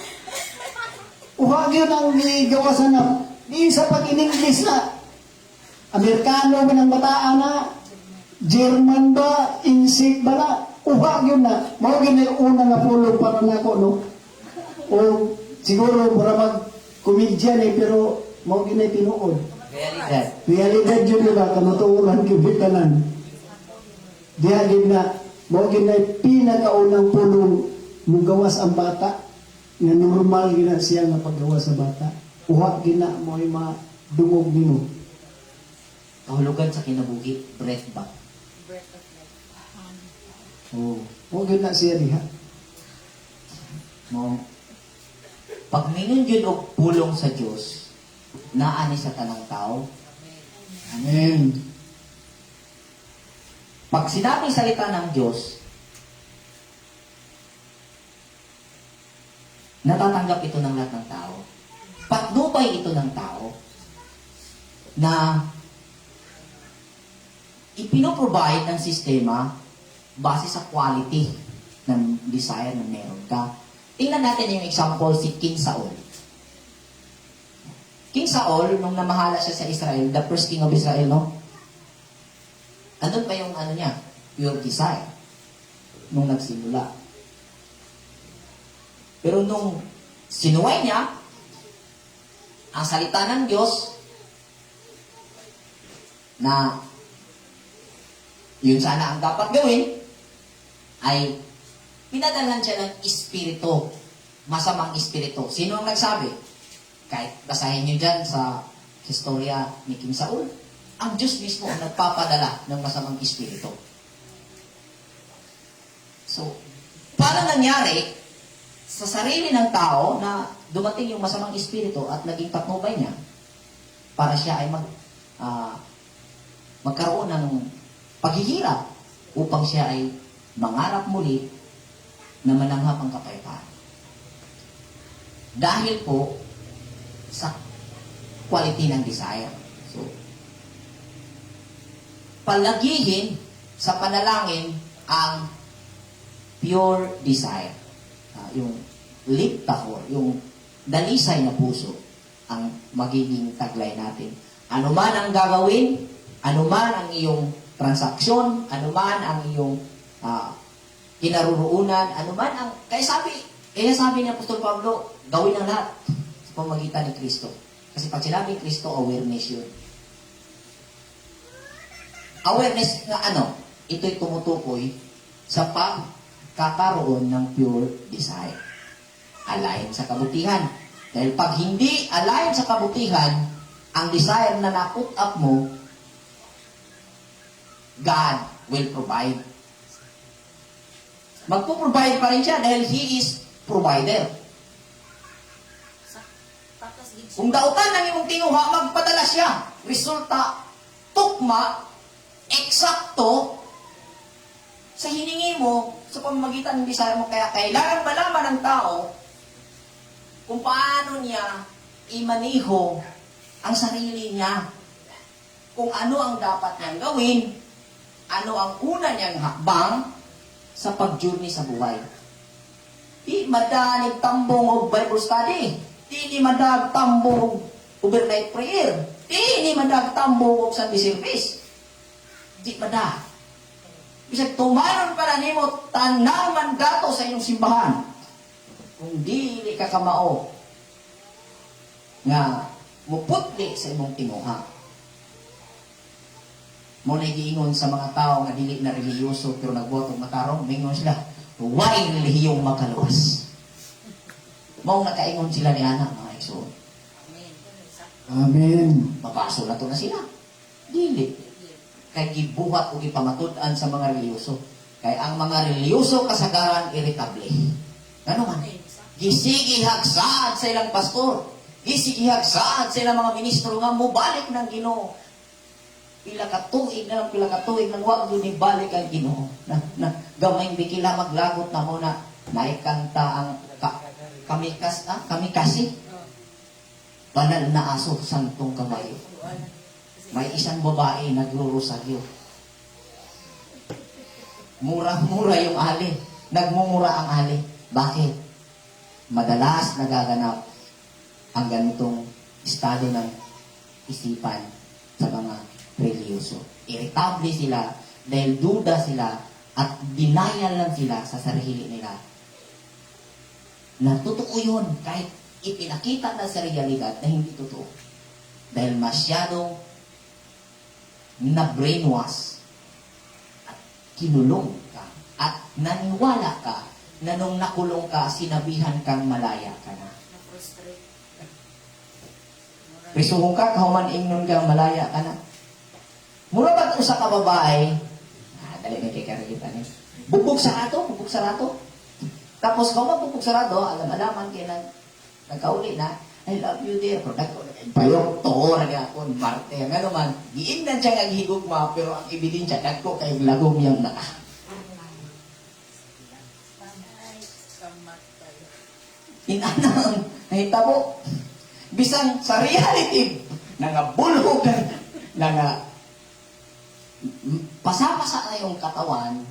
Uha gyud ang gigawasan na. Di sa pag-in-English na. Amerikano man ang bataan na, German ba, Insik ba na, uha gyud na. Mao gyud na yung una nga pulong para nako, no? O siguro mura mag komedyan pero mao ginay tinuod. Realidad. Realidad yun diba, kanutuuran kibitanan. Diya din na, mao ginay pinakaunang pulong mugawas ang bata, nga normal gina siya nga paggawas sa bata. Uha gina mo ay madungog nimo. Kahulugan sa kinabuhi, breath back. Breath of life. Oh, mao gina siya diha. Mo, pag mingon yun og pulong sa Dios, naani sa tanang tao. Amen. Pag sinabing salita ng Diyos, natatanggap ito ng lahat ng tao. Patnubay ito ng tao na ipinoprovide ng sistema base sa quality ng desire na meron ka. Tingnan natin yung example si King Saul. King Saul, nung namahala siya sa Israel, the first king of Israel, no? Andun pa yung niya, pure desire, nung nagsimula. Pero nung sinuway niya, ang salita ng Diyos, na yun sana ang dapat gawin, ay pinadalhan siya ng espiritu, masamang espiritu. Sino ang nagsabi? Kahit basahin niyo dyan sa historia ni King Saul, ang Diyos mismo ang nagpapadala ng masamang espiritu. So, paano nangyari sa sarili ng tao na dumating yung masamang espiritu at naging patnubay niya para siya ay magkaroon ng paghihirap upang siya ay mangarap muli na mananghap ang kapayapaan. Dahil po sa quality ng desire. So, palagihin sa panalangin ang pure desire. Yung liptafor, yung dalisay na puso ang magiging taglay natin. Ano man ang gagawin, ano man ang iyong transaksyon, ano man ang iyong kinaruroonan, ano man ang... Kaya sabi ni Apostol Pablo, gawin ang lahat sa pamagitan ni Kristo. Kasi pag sinabing Kristo, awareness yun. Awareness na ito'y tumutukoy sa pagkakaroon ng pure desire. Align sa kabutihan. Dahil pag hindi align sa kabutihan, ang desire na na-put up mo, God will provide. Magpo-provide pa rin siya dahil He is provider. Kung dautan ng imong tinuha, magpadala siya. Resulta, tukma, eksakto, sa hiningi mo, sa pamamagitan ng desire mo. Kaya kailangan malaman ng tao kung paano niya imaniho ang sarili niya. Kung ano ang dapat niyang gawin, ano ang una niyang hakbang sa pag-journey sa buhay. Di madanig tambong og Bible study. Di madag tambong og overnight prayer. Di madag tambong og Sunday service. Di madag. Bisag tumanon pa na nimo tanaw mandato sa inyong simbahan. Kung dili ka kamao nga muputli sa imong tinuha. Mo na giingon sa mga tao nga dili na relihiyoso pero nagbuhat og matarong, mingon sila, "Why relihiyong makaluwas?" Mao nakaingon sila ni ana mga igsoon. Amen. Mapaso na to na sila. Dili. Kay gibuhat o gipamatud-an sa mga relihiyoso. Kay ang mga relihiyoso kasagaran irritable. Ano man? Gisigihagsaad sa ilang pastor. Gisigihagsaad sa ilang mga ministro nga mubalik ng Ginoo. Pila ka tuig na wag yun ibalik ang Ginoo. Na gamay bikila maglagot na mo na naikanta ang kami kasi. Banal na aso, santong kabayo. May isang babae nagrurosaryo. Mura-mura yung ali. Nagmumura ang ali. Bakit? Madalas nagaganap ang ganitong estado ng isipan sa mga reliyoso. Irritable sila dahil duda sila at denial lang sila sa sarili nila na totoo yun kahit ipinakita na sa realidad na hindi totoo. Dahil masyadong na-brainwash at kinulong ka at naniwala ka na nung nakulong ka, sinabihan kang malaya ka na. Na-frustrate. Prisuhong ka, kahuman ingnon kang malaya ka na. Mura ba ito sa kababae? Dali na kay karagitan eh. Bugbog sa rato. Tapos kung magbubog sa rato, alam-alaman kayo na nagkauli na, I love you dear. Pero bayong to, nagakon, Marte. Nga naman, giingnan siya naghigugma, pero ang ebidensya, nagko kayong lagom yung naka. Kamatay. Inanang, nahitabo. Bisang sa reality, nangabulhogan, pasapasa na yung katawan,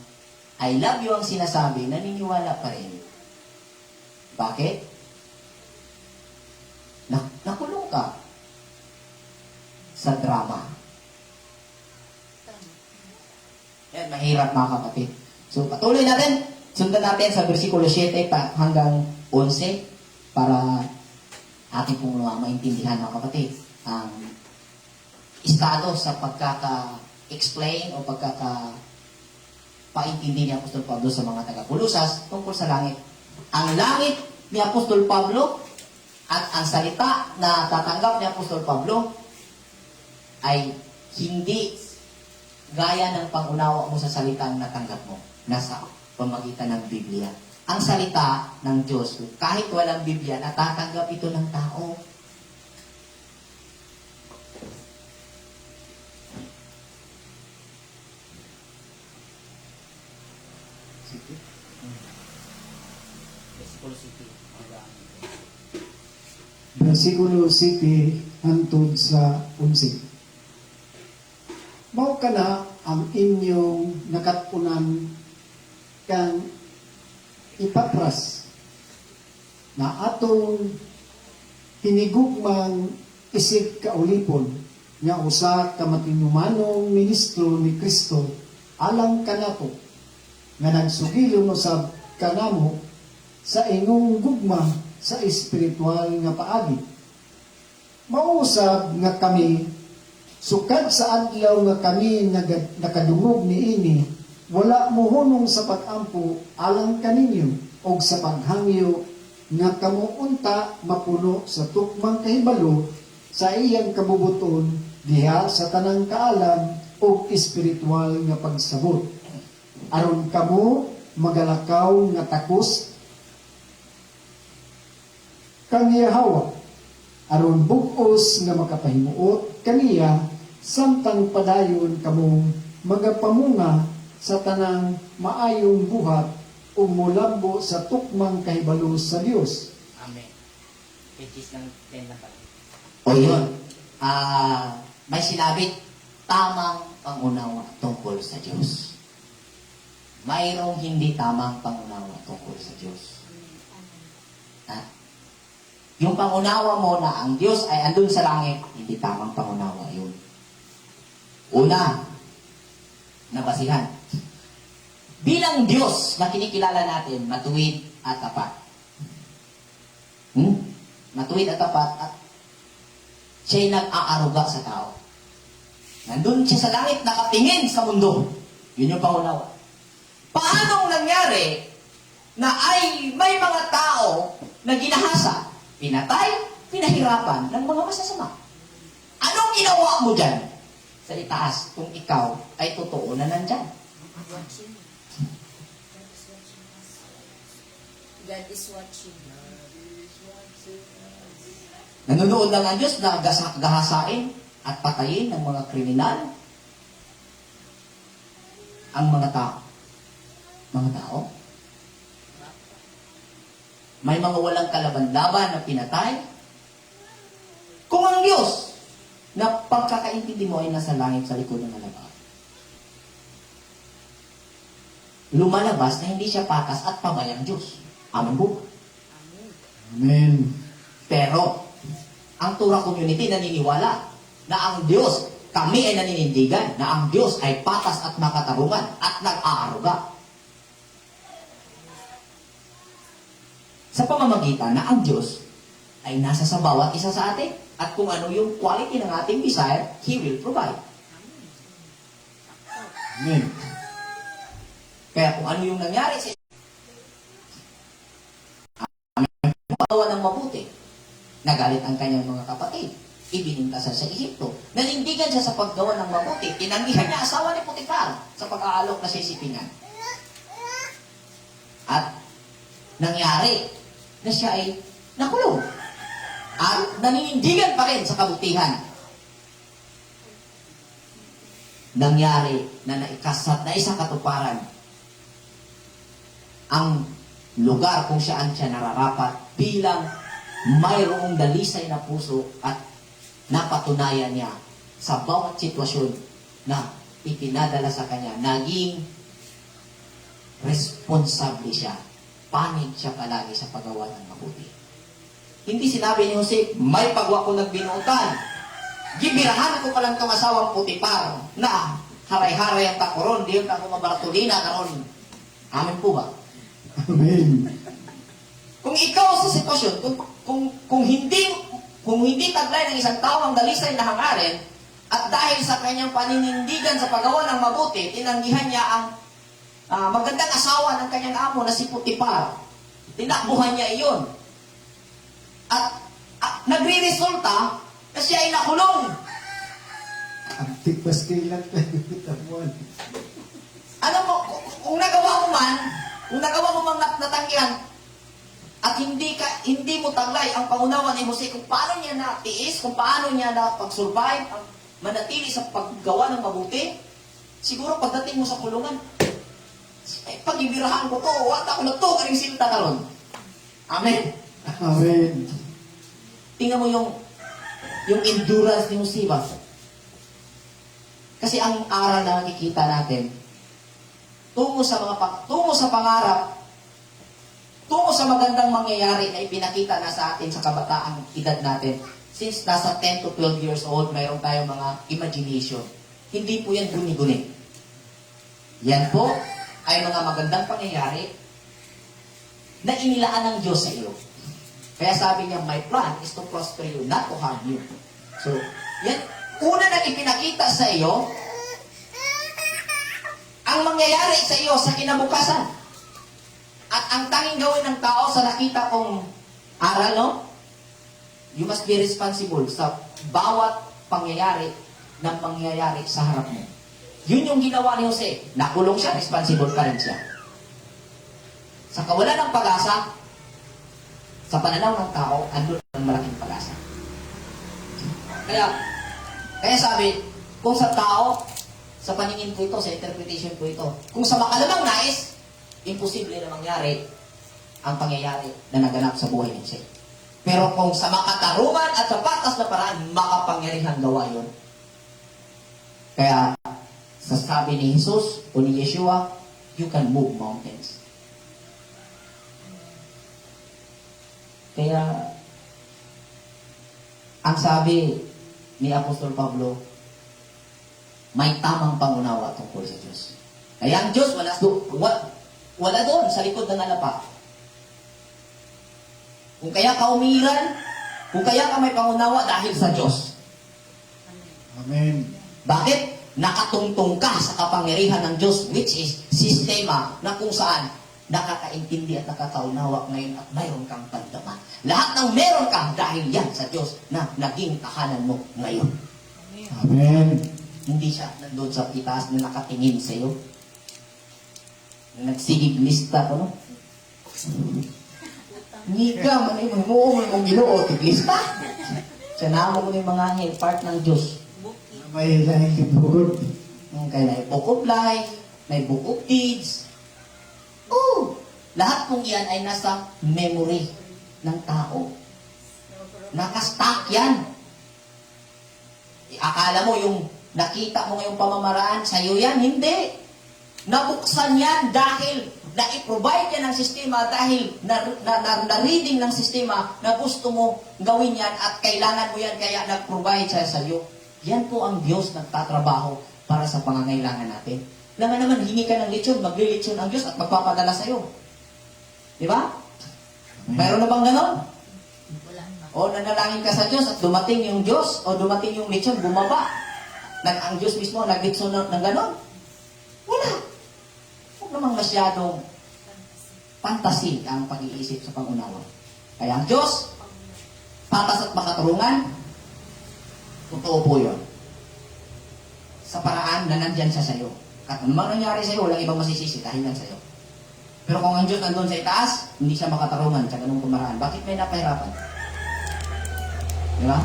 I love you ang sinasabi, naniniwala pa rin. Bakit? Nakulong ka sa drama. Yan, mahirap mga kapatid. So, patuloy natin. Sundan natin sa versikulo 7 pa hanggang 11 para ating pong maintindihan mga kapatid ang estado sa pagkaka-explain o pagkaka-paintindi ni Apostol Pablo sa mga taga-Kulusas tungkol sa langit. Ang langit ni Apostol Pablo at ang salita na tatanggap ni Apostol Pablo ay hindi gaya ng pangunawa mo sa salitang natanggap mo. Nasa pamagitan ng Biblia. Ang salita ng Diyos, kahit walang Biblia, natatanggap ito ng tao. Versikulo 7 hangtod sa 11. Mao kana ang inyong nakatpunan kang Epapras na atong hinigugmang isig kaulipon nga usa ka matinumanong ministro ni Kristo alang kanato nga nagsugilon usab kanamo sa ingong gugma sa espiritual nga paagi. Mausab nga kami sukad sa adlaw nga kami nakadungog niini, wala mohunong sa pag-ampo alang kaninyo o sa paghangyo nga kamuunta mapuno sa tukmang kahibalo sa iyang kabubuton diha sa tanang kaalam o espiritual nga pagsabot. Aron kamo magalakaw nga takos kang Yahawa, aron bugos nga makapahimuot kaniya samtang padayon kamong magapamunga sa tanang maayong buhat o mulambo sa tukmang kahibalo sa Dios. Amen. Pages ng 10 na pala. O yun, may sinabi, tamang pangunawa tungkol sa Diyos. Mayroong hindi tamang pangunawa tungkol sa Diyos. Yung pangunawa mo na ang Diyos ay andun sa langit, hindi tamang pangunawa yun. Una, nabasihan. Bilang Diyos na kinikilala natin, matuwid at tapat. Matuwid at tapat at siya'y nag-aaruga sa tao. Nandun siya sa langit, nakatingin sa mundo. Yun yung pangunawa. Paanong nangyari na ay may mga tao na ginahasa, pinatay, pinahirapan ng mga masasama? Anong ginawa mo dyan sa itaas kung ikaw ay totoo na nandyan? Watching. God is watching. Nanonood lang ang Diyos na gahasain at patayin ng mga kriminal ang mga tao. Mga tao? May mga walang kalaban-laban na pinatay. Kung ang Diyos na pagkakaintindi mo ay nasa langit sa likod ng alabang, lumalabas na hindi siya patas at pabayang Diyos. Amen po. Amen. Amen. Pero, ang Torah community naniniwala na ang Diyos, kami ay naninindigan na ang Diyos ay patas at makatarungan at nag-aaruga. Sa pamamagitan na ang Diyos ay nasa sa bawat isa sa atin. At kung ano yung quality ng ating desire, He will provide. Amen. Kaya kung ano yung nangyari sa pagawa ng mabuti, nagalit ang kanyang mga kapatid, ibinintasan sa Ehipto, nanindigan siya sa paggawa ng mabuti, tinanggihan niya asawa ni Potifar sa pag-aalok na sisipingan. At nangyari na siya ay nakulong. At naninindigan pa rin sa kabutihan. Nangyari na naikasat na isang katuparan ang lugar kung saan siya nararapat bilang mayroong dalisay na puso at napatunayan niya sa bawat sitwasyon na ipinadala sa kanya. Naging responsable siya. Panig siya palagi sa paggawa ng mabuti. Hindi sinabi ni Jose, may pagwa ko nagbinutan. Gibirahan ko palang itong asawang Potifar na haray-haray ang takoron, di yung ako mabaratulina karon. Amin po ba? Amen. Kung ikaw sa sitwasyon, kung hindi taglay ng isang tao ang dalisay na hangarin, at dahil sa kanyang paninindigan sa paggawa ng mabuti, tinanggihan niya ang magandang asawa ng kanyang amo na si Potifar. Tinakbuhan niya iyon. At nagre-resulta na siya ay nakulong. Ang tigpas kailan tayo tabuan. Ano mo, kung nagawa mo mang natanggihan, at hindi mo taglay ang pangunawa ni Jose kung paano niya natiis, kung paano niya pag-survive, manatili sa paggawa ng mabuti, siguro pagdating mo sa kulungan, pag-ibirahan ko to, wala ako na to, karing silta karon. Amen. Amen. Tingnan mo yung endurance ni Jose ba? Kasi ang aral na nakikita natin, tungo sa pangarap, tungo sa magandang mangyayari na ipinakita na sa atin sa kabataang edad natin. Since nasa 10 to 12 years old, mayroon tayong mga imagination. Hindi po yan guni-guni. Yan po ay mga magandang pangyayari na inilaan ng Diyos sa iyo. Kaya sabi niya, my plan is to prosper you, not to harm you. So, yan, una na ipinakita sa iyo, ang mangyayari sa iyo sa kinabukasan. At ang tanging gawin ng tao sa nakita kong aral, no? You must be responsible sa bawat pangyayari ng pangyayari sa harap mo. Yun yung ginawa ni Jose. Nakulong siya, responsible pa rin siya. Sa kawalan ng pag-asa, sa pananaw ng tao, andun ang malaking pag-asa. Kaya sabi, kung sa tao, sa paningin ko ito, sa interpretation ko ito, kung sa makalamang nais, imposible na mangyari ang pangyayari na naganap sa buhay ni Jose. Pero kung sa makatarungan at sa patas na paraan, makapangyarihan gawa yun. Kaya, sa sabi ni Jesus o ni Yeshua, you can move mountains. Kaya, ang sabi ni Apostol Pablo, may tamang pangunawa tungkol sa Diyos. Kaya ang Diyos, wala doon sa likod ng alapa. Kung kaya ka umiiral, kung kaya ka may pangunawa dahil sa Diyos. Amen. Bakit? Nakatungtong ka sa kapangyarihan ng Diyos, which is sistema na kung saan nakakaintindi at nakakaunawa ngayon at mayroon kang pandaman. Lahat ng meron ka dahil yan sa Diyos na naging tahanan mo ngayon. Amen. Hindi siya nandun sa itaas na nakatingin sa iyo. Na nagsigig lista ko, no? Hindi ka, manay mo mong ginoo, tiglista. Sanamo ko yung mga part ng Diyos. May lahing bukod. Kaya na book of life, may book of deeds. Lahat kong yan ay nasa memory ng tao. Nakastock yan. Akala mo yung nakita mo ngayong pamamaraan, sa'yo yan? Hindi. Nabuksan yan dahil na-provide yan ng sistema, dahil na-reading ng sistema na gusto mo gawin yan at kailangan mo yan, kaya nag-provide siya sa'yo. Yan po ang Diyos nagtatrabaho para sa pangangailangan natin. Naman hingi ka ng lechon, magli-lechon ang Diyos at magpapadala sa'yo. Di ba? Mayroon na bang ganon? Wala pa. O nanalangin ka sa Diyos at dumating yung Diyos o dumating yung lechon, bumaba. Ang Diyos mismo nag-litson ng ganon? Wala. Huwag namang masyadong fantasy ang pag-iisip sa pangunawa. Kaya ang Diyos, patas at makatarungan, totoo po yun. Sa paraan na nandyan siya sa'yo. At anumang nangyari sa'yo, walang ibang masisisi dahil yan sa'yo. Pero kung ang Diyos nandun sa itaas, hindi siya makatarungan sa ganung pamaraan. Bakit may napahirapan? Di ba?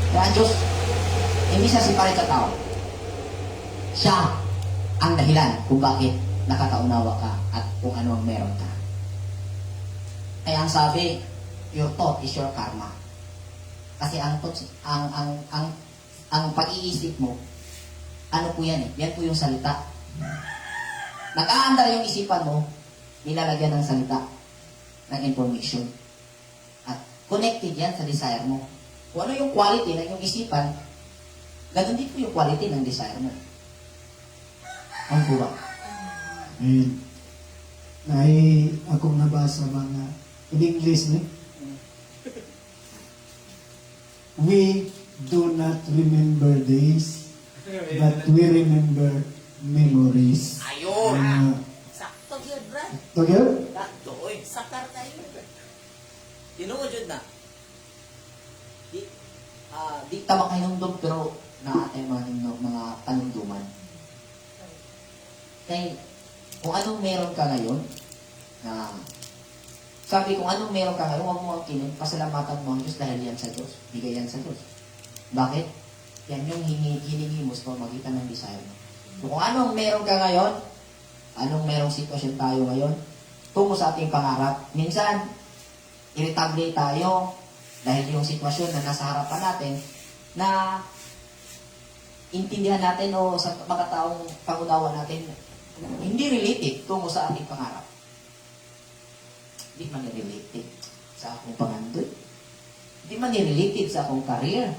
Kaya ang Diyos, hindi siya siparit sa tao. Siya ang dahilan kung bakit nakakaunawa ka at kung ano ang meron ka. Kaya ang sabi, your thought is your karma. Kasi ang pag-iisip mo, ano po yan eh? Yan po yung salita. Nag-aandar yung isipan mo, nilalagyan ng salita, ng information. At connected yan sa desire mo. Kung ano yung quality ng yung isipan, ganun din po yung quality ng desire mo. Ano po ba? Amen. Ay, akong nabasa mga in English, ne? We do not remember days, but we remember memories. Ayun! Sakto yun, Brad. So, yun? Sakto, oy. Sakar tayo. Tinuod yun na. Di tama kayo ng pero na ating mga panunduman. Kaya, kung anong meron ka ngayon, na sabi kung anong meron ka ngayon, huwag mo ang pasalamatan mo ang Diyos dahil yan sa Diyos. Bigay yan sa Diyos. Bakit? Yan yung hiningi mo sa pamagitan ng desire mo. So, kung anong meron ka ngayon, anong merong sitwasyon tayo ngayon, tungo sa ating pangarap. Minsan, irritable tayo dahil yung sitwasyon na nasa harapan natin na intindihan natin o sa mga taong pangunawa natin hindi related tungo sa ating pangarap. Hindi man related sa akong pangandoy. Hindi man related sa akong career.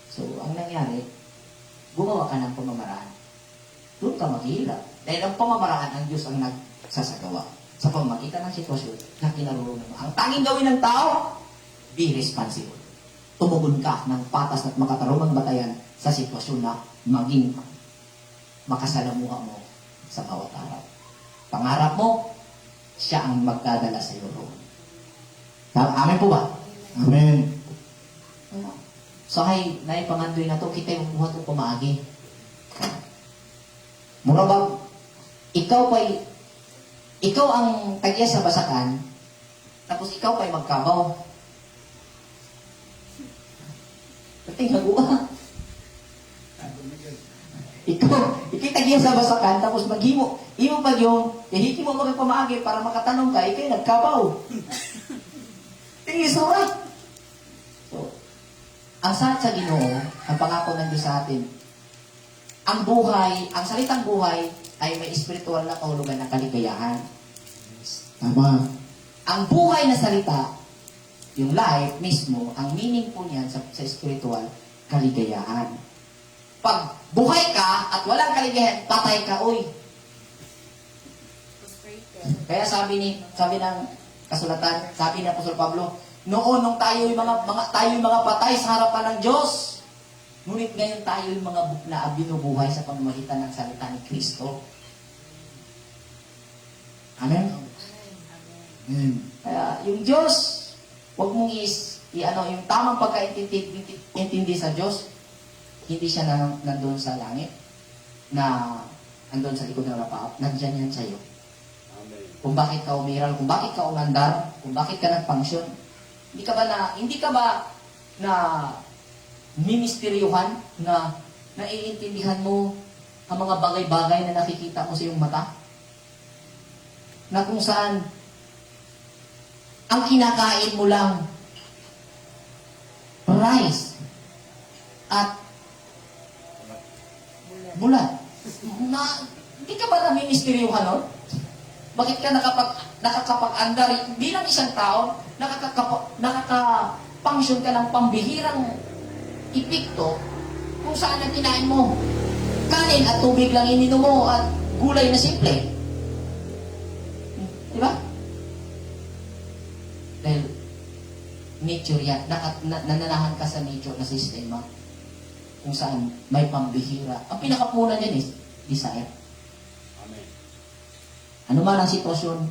So, ang nangyari, gumawa ka ng pamamaraan. Doon ka maghihirap. Dahil ang pamamaraan ng Diyos ang nagsasagawa sa pamagitan ng sitwasyon na kinaroroonan mo. Ang tanging gawin ng tao, be responsible. Tumugon ka ng patas at makatarungang batayan sa sitwasyon na maging makasalamuha mo sa bawat araw. Pangarap mo, siya ang magdadala sa iyo roon. Amen po ba? Amen. So ay, naipangandoy na to, kita yung buhat o pumagi. Murabag, ikaw ang tagya sa basakan, tapos ikaw pa'y magkabaw. Pati haguha. Ikay tagya sa basakan, tapos maghimo. Imo pa yung, hihiki mo magpamaagi para makatanong ka, ikay nagkabaw. Tingin surat. So, ang saad sa Ginoo, ang pangako ng Diyos sa atin, ang buhay, ang salitang buhay, ay may espiritual na kahulugan ng kaligayahan. Tama. Ang buhay na salita, yung life mismo, ang meaning po niyan sa espiritual, kaligayahan. Pag buhay ka at walang kaligayahan, patay ka, uy. Frustrated. Kaya sabi ng kasulatan, sabi ni Apostol Pablo, noon nung tayo yung mga patay sa harapan ng Diyos, ngunit ngayon tayo yung mga na binubuhay sa pamamagitan ng salita ni Kristo. Amen? Amen. Kaya yung Diyos, huwag mong yung tamang pagkaintindi sa Diyos, hindi siya nandun sa langit, na nandun sa likod ng rapaap, nandyan yan sa'yo. Kung bakit ka umiral, kung bakit ka umandar, kung bakit ka nagpangsyon, hindi ka ba na ministeryuhan na naiintindihan mo ang mga bagay-bagay na nakikita mo sa iyong mata? Na kung saan ang kinakain mo lang rice at bulat. Hindi ka ba namiministeryuhan nun? Bakit ka nakakapag-andar bilang isang tao, nakaka-function ka ng pambihirang epekto kung saan ang kinain mo? Kanin at tubig lang ininom mo at gulay na simple. Di ba? nature yan. Nananahan ka sa nature na sistema kung saan may pambihira. Ang pinakapunan yan is desire. Amen. Ano man ang sitwasyon,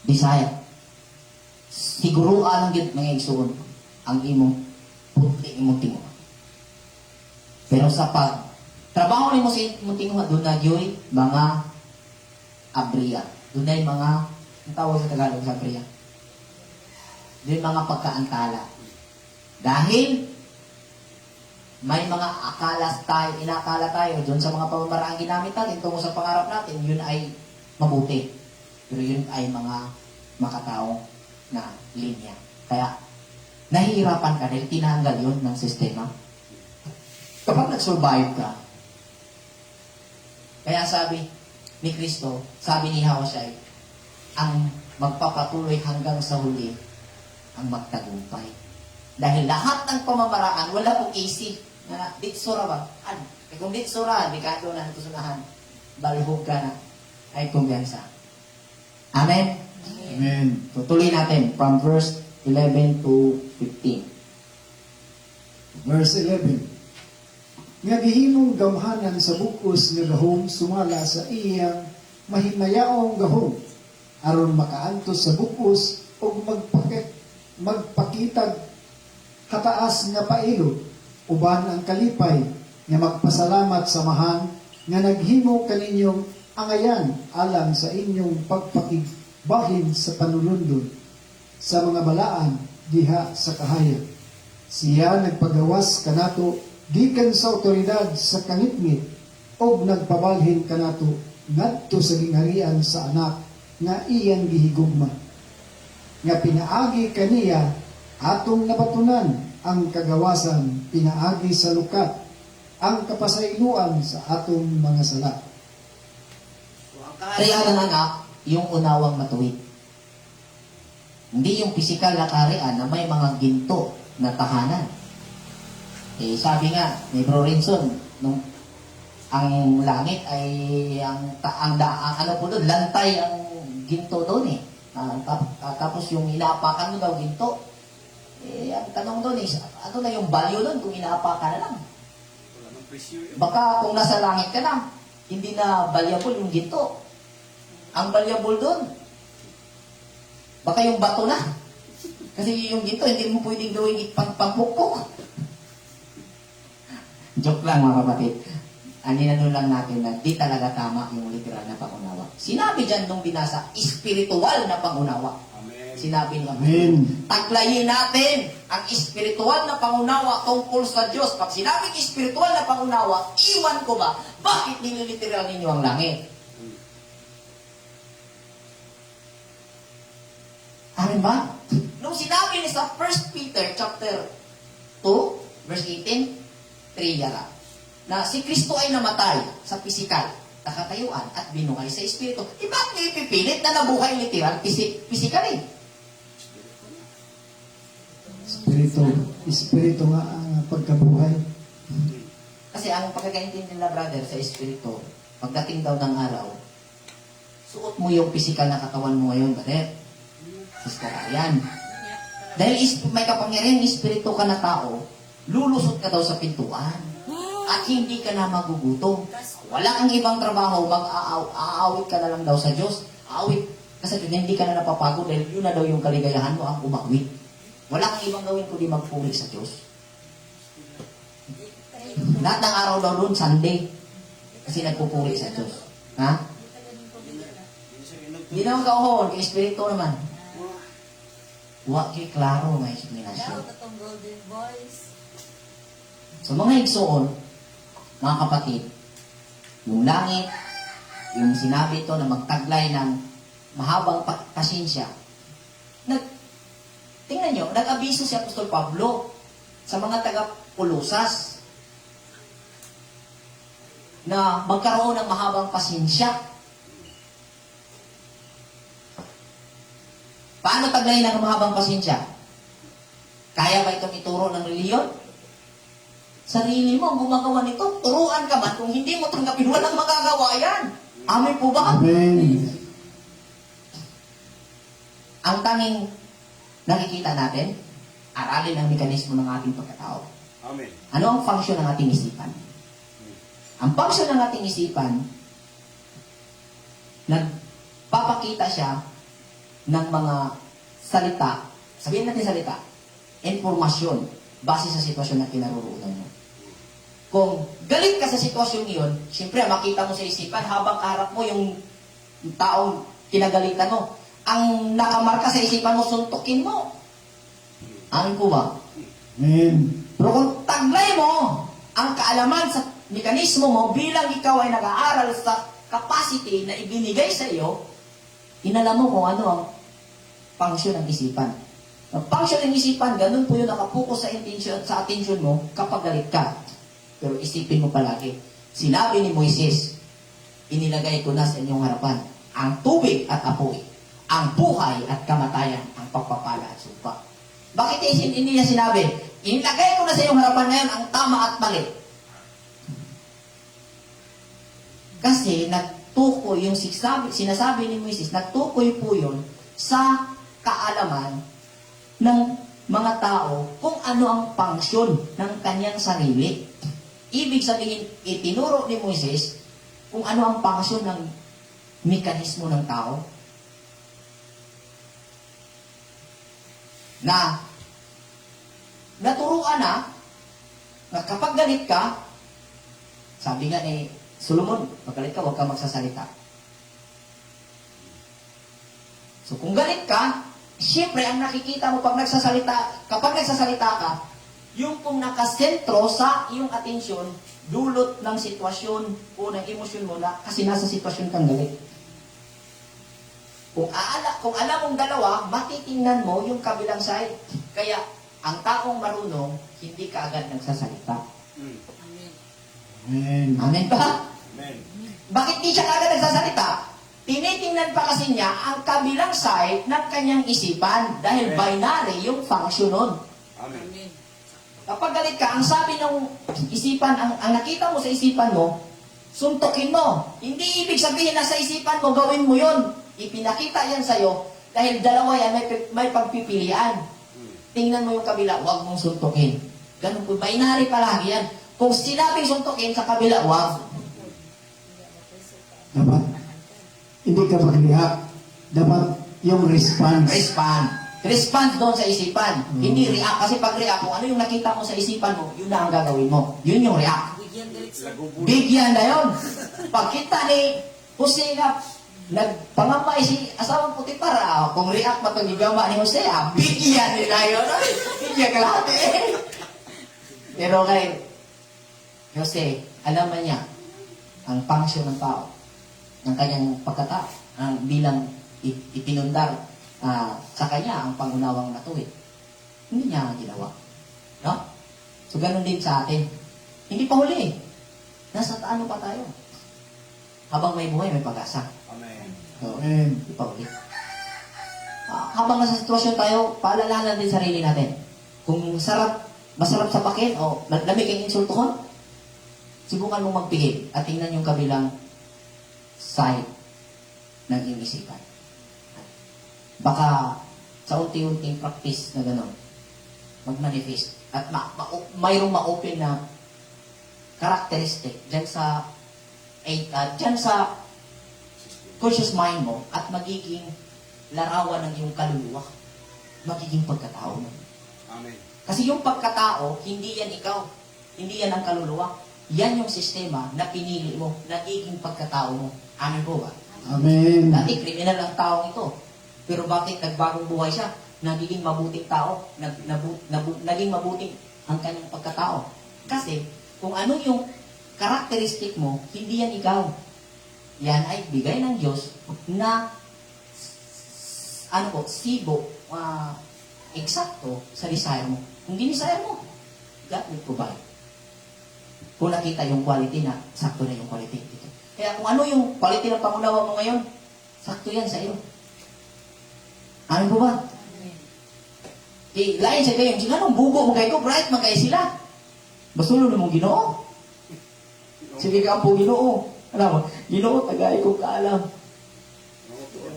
desire. Siguruan ang mga igsoon ang imong puti imong tingo. Pero sa pag trabaho ni mo sa imong tingo, doon na gyoy mga abriya. Doon na mga, ang tawag sa Tagalog sa abriya. Doon mga pagkaantala. Dahil may mga inakala tayo doon sa mga pamamaraang ginamit natin tungo sa pangarap natin, yun ay mabuti. Pero yun ay mga makataong na linya. Kaya, nahihirapan ka dahil tinanggal yun ng sistema. Kapag nag-survive ka, kaya sabi ni Kristo, sabi ni Hawashai, ang magpapatuloy hanggang sa huli, ang magtagumpay. Dahil lahat ng pamamaraan, wala pong easy. Ditsura ba? Kung ditsura, di ka doon na natusunahan. Balhog ka na. Ay kumbiyansa. Amen? Amen. Tutuloy natin from verse 11 to 15. Verse 11. Nga gihimong gamhanan sa bukos nga gahom sumala sa iyang mahimayaong gahom aron makaantos sa bukos ug magpakitag kataas nga pailo uban ang kalipay nga magpasalamat sa mahang nga naghimo kaninyong angayan alang sa inyong pagpakigbahin sa panulundon sa mga balaan diha sa kahayag. Siya nagpagawas kanato gikan sa otoridad sa kangitngit og nagpabalhin kanato ngadto sa gingharian sa anak nga iyang gihigugma. Nga pinaagi kaniya atong nabatunan ang kagawasan pinaagi sa lukat ang kapasayloan sa atong mga sala. Kaharian ng anak, yung unawang matuwid. Hindi yung pisikal na kaharian na may mga ginto na tahanan. Sabi nga ni Bro Rinson, nung ang langit ay ang ano po doon, lantay ang ginto doon eh. Tapos yung inaapakan mo daw ginto. Ang tanong doon is, ano na yung value doon kung inaapakan na lang? Wala nang presyo yun. Baka kung nasa langit ka na, hindi na valuable yung ginto. Ang valuable doon, baka yung bato na. Kasi yung ginto, hindi mo pwedeng gawing pangpukpok. Joke lang mga kapatid. Aninano lang natin na di talaga tama yung literal na pangunawa. Sinabi dyan nung binasa, espiritual na pangunawa. Amen. Sinabi niya, Amen. taglayin natin ang espiritual na pangunawa tungkol sa Diyos. Pag sinabing espiritual na pangunawa, iwan ko ba, bakit nililiteral ninyo ang langit? Amen ba? Nung sinabi niya sa 1 Peter chapter 2, verse 18, 3 yara, na si Kristo ay namatay sa pisikal, nakatayuan at binuhay sa espiritu. Bakit niya ipipilit na nabuhay literal, pisikal eh? Espiritu nga ang pagkabuhay. Kasi ang pagkakaintindi nila, brother, sa espiritu, pagdating daw ng araw, suot mo yung pisikal na katawan mo ngayon, brother. Yan. Dahil may kapangyarihan espiritu ka na tao, lulusot ka daw sa pintuan. At hindi ka na magugutom. Wala kang ibang trabaho, mag-aawit ka na lang daw sa Diyos. Aawit. Kasi hindi ka na napapagod dahil yun na daw yung kaligayahan mo, ang umawit. Wala kang ibang gawin kundi magpuri sa Diyos. Lahat ng araw daw doon, Sunday. Kasi nagpupuri sa Diyos. Ha? Hindi naman kauhon, kay espiritu naman. Wa kay klaro nga explanation. Daw, tatong golden voice. So mga igsoon, mga kapatid, yung langit, yung sinabi ito na magtaglay ng mahabang pasensya, tingnan nyo, nag-abiso si Apostol Pablo sa mga taga-Kolosas na magkaroon ng mahabang pasensya. Paano taglay ng mahabang pasensya? Kaya ba itong ituro ng reliyon? Sarili mo ang gumagawa nito. Turuan ka ba? Kung hindi mo tanggapin, walang magagawa yan. Amen po ba? Amen. Ang tanging nakikita natin, aralin ang mekanismo ng ating pagkatao. Amen. Ano ang function ng ating isipan? Ang function ng ating isipan, nagpapakita siya ng mga salita, sabihin natin salita, informasyon, base sa sitwasyon na kinaroroonan mo. Kung galit ka sa sitwasyon iyon, siyempre makita mo sa isipan habang kaharap mo yung taong kinagalitan mo. Ang nakamarka sa isipan mo, suntukin mo. Amin po ba? Amen. Pero kung taglay mo ang kaalaman sa mekanismo mo bilang ikaw ay nag-aaral sa capacity na ibinigay sa iyo, inalam mo kung ano ang function ng isipan. Ang function ng isipan, ganun po yun nakapokus sa attention mo kapag galit ka. Pero isipin mo palagi, sinabi ni Moises, inilagay ko na sa inyong harapan ang tubig at apoy, ang buhay at kamatayan, ang pagpapala at sumpa. Bakit hindi niya sinabi, inilagay ko na sa iyong harapan ngayon ang tama at mali? Kasi nagtukoy yung sinasabi ni Moises, nagtukoy po yun sa kaalaman ng mga tao kung ano ang function ng kanyang sarili. Ibig sabihin, itinuro ni Moises kung ano ang function ng mekanismo ng tao. Na naturuan na kapag galit ka, sabi nga ni Solomon, pag galit ka, huwag kang magsasalita. So kung galit ka, siyempre ang nakikita mo kapag nagsasalita ka, yung kung nakasentro sa iyong atensyon, dulot ng sitwasyon o ng emosyon mo na kasi nasa sitwasyon kang galit. Kung alam mong dalawa, matitingnan mo yung kabilang side. Kaya, ang taong marunong, hindi ka agad nagsasalita. Amen. Amen. Amen ba? Amen. Bakit di siya agad nagsasalita? Tinitingnan pa kasi niya ang kabilang side ng kanyang isipan dahil binary yung function nun. Amen. Amen. Kapag galit ka, ang sabi ng isipan, ang nakita mo sa isipan mo, suntukin mo. Hindi ibig sabihin na sa isipan mo, gawin mo yon. Ipinakita yan sa'yo dahil dalawa yan, may pagpipilian. Tingnan mo yung kabila, huwag mong suntukin. Ganun po, binary palagi yan. Kung sinabing suntukin sa kabila, huwag. Dapat hindi ka mag-react. Dapat yung response. Respond doon sa isipan. Hindi react. Kasi pag react, kung ano yung nakita mo sa isipan mo, yun na ang gagawin mo. Yun yung react. Bigyan direksyon. Bigyan na yun. Pagkita ni Jose na nagpangambay si asawang puti para, kung react pa itong igama ni Jose, bigyan nila yun. Bigyan ka lahat eh. Pero kay Jose, alam na niya ang function ng tao, ng kanyang pagkatao, ang bilang ipinundar sa kanya ang pangunawang natuwid. Hindi niya ginawa. No? So, ganun din sa atin. Hindi pa huli. Nasa ano pa tayo? Habang may buhay, may pag-asa. Amen. So, Amen. hindi pa huli. Habang nasa sitwasyon tayo, paalalahanan din sarili natin. Kung masarap sa pakin, o lamig ang insultuhon, subukan mong magpigil at tingnan yung kabilang side ng iyong isipan. Baka sa unti-unting practice na gano'n, mag-manifest at mayroong ma-open na characteristic dyan sa conscious mind mo at magiging larawan ng iyong kaluluwa, magiging pagkatao mo. Amen. Kasi yung pagkatao, hindi yan ikaw, hindi yan ang kaluluwa. Yan yung sistema na pinili mo, nagiging pagkatao mo. Amen po ba? Amen. Dati kriminal ang taong ito. Pero bakit nagbagong buhay siya? Nagiging mabuting tao. Naging mabuting ang kanyang pagkatao. Kasi, kung ano yung karakteristik mo, hindi yan ikaw. Yan ay bigay ng Diyos na sibo, eksakto sa desire mo. Kung di desire mo, God will provide. Kung nakita yung quality na, sakto na yung quality dito. Kaya kung ano yung quality ng pangunawa mo ngayon, sakto yan sa iyo. Ano po ba? Lain siya kayo, anong bugo mo kayo, bright man kayo sila. Basulo na mong Ginoo. Sige ka po Ginoo. Alam mo, Ginoo, tagay ko kaalam.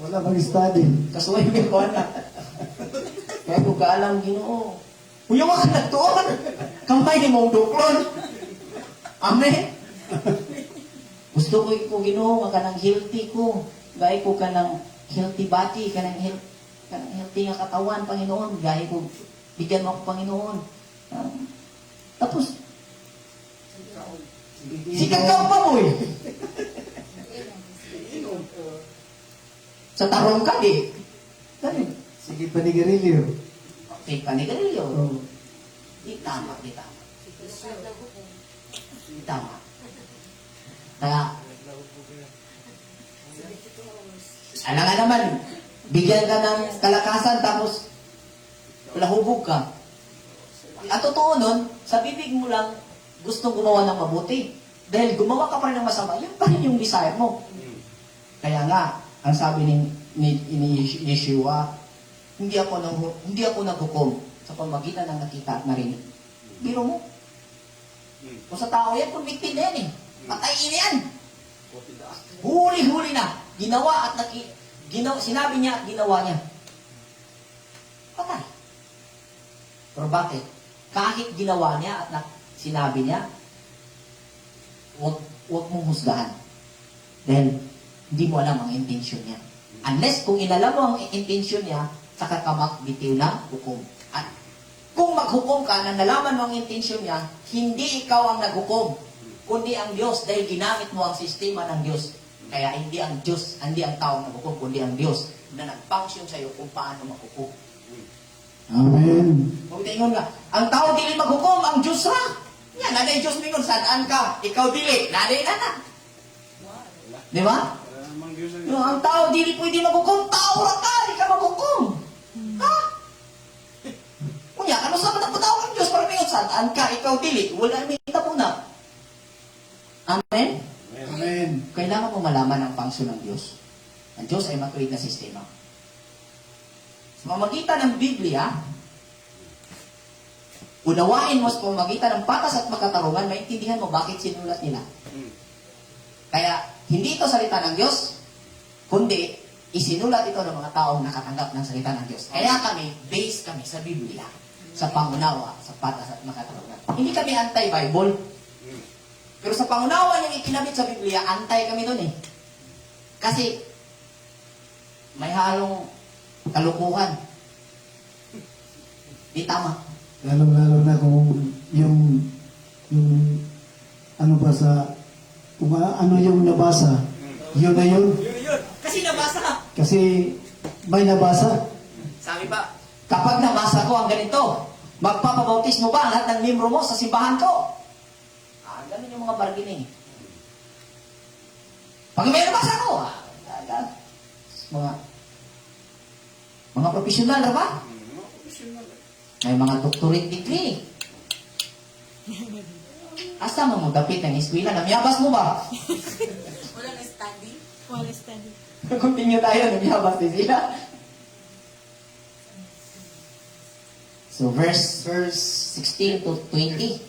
Wala mag-study. Kasuway mo ko na. Kaya ko kaalam Ginoo. Huyaw ka na doon. Kamay mong duklon. Amen. Gusto ko Ginoo nga kanang healthy ko. Gay ko kanang healthy body, kanang healthy nga katawan, Panginoon. Gay ko, bigyan mo ako, Panginoon. Tapos, sikat ka pa mo eh. Sa tarong ka di. Ganun. Sige, panigarilyo. Fake panigarilyo. Oh. Di tama, di tama. Di tama. Kaya, alam nga naman, bigyan ka ng kalakasan tapos lahubog ka. At totoo nun, sa bibig mo lang gustong gumawa ng mabuti. Dahil gumawa ka pa rin ng masama, yun pa rin yung desire mo. Kaya nga, ang sabi ni Yeshua, hindi ako naghukom sa pamagitan ng nakita at narinig. Biro mo. Kung sa tao yan, convicted na yan eh. Patayin yan. Huli-huli na. Ginawa at sinabi niya, ginawa niya. Patay. Pero bakit? Kahit ginawa niya at sinabi niya, huwag mong husgahan. Dahil hindi mo alam ang intensyon niya. Unless kung inalam mo ang intensyon niya, saka ka magbitiw ng hukom. At kung maghukom ka na nalaman mo ang intensyon niya, hindi ikaw ang naghukom, kundi ang Diyos dahil ginamit mo ang sistema ng Diyos. Kaya hindi ang Diyos, hindi ang tao ang naghukom, kundi ang Diyos na nag-function sa iyo kung paano maghukom. Amen. Kung tingin nga, ang tao dili maghukom, ang Diyos ra. Yan, naday Diyos mingon, sadaan ka, ikaw dili, naday na na. Di ba? Ang tao dili pwede maghukom, tao ra ka, di ka maghukom. Ha? Kunya, ano sa matapataw ang Diyos para mingon, sadaan ka, ikaw dili, wala namin po na. Amen? Amen. Kailangan mo malaman ang function ng Diyos. Ang Diyos ay matuwid na sistema. Sa pamamagitan ng Biblia, unawain mo sa pamamagitan ng patas at magkatarungan, maintindihan mo bakit sinulat nila. Kaya, hindi ito salita ng Diyos, kundi isinulat ito ng mga taong nakatanggap ng salita ng Diyos. Kaya kami, based kami sa Biblia, sa pangunawa, sa patas at magkatarungan. Hindi kami anti-Bible. Pero sa pangunawa niyang ikinabit sa Biblia, antay kami doon eh. Kasi, may halong kalukuhan. Di tama. Lalo-lalo na kung yung ano ba sa kung ano yung nabasa, yun na yun. Yun. Kasi nabasa. Kasi may nabasa. Sabi pa, kapag nabasa ko ang ganito, magpapabautis mo ba ang lahat ng membro mo sa simbahan ko? Ganun yung mga bargaining. Pag may nabasa ko, mga profesional na ba? May mga doctorate degree. Asa mo magdapit ng eskwela? Namiyabas mo ba? Wala na study. Wala study. Continue tayo, namiyabas din sila. So verse 16 to 20.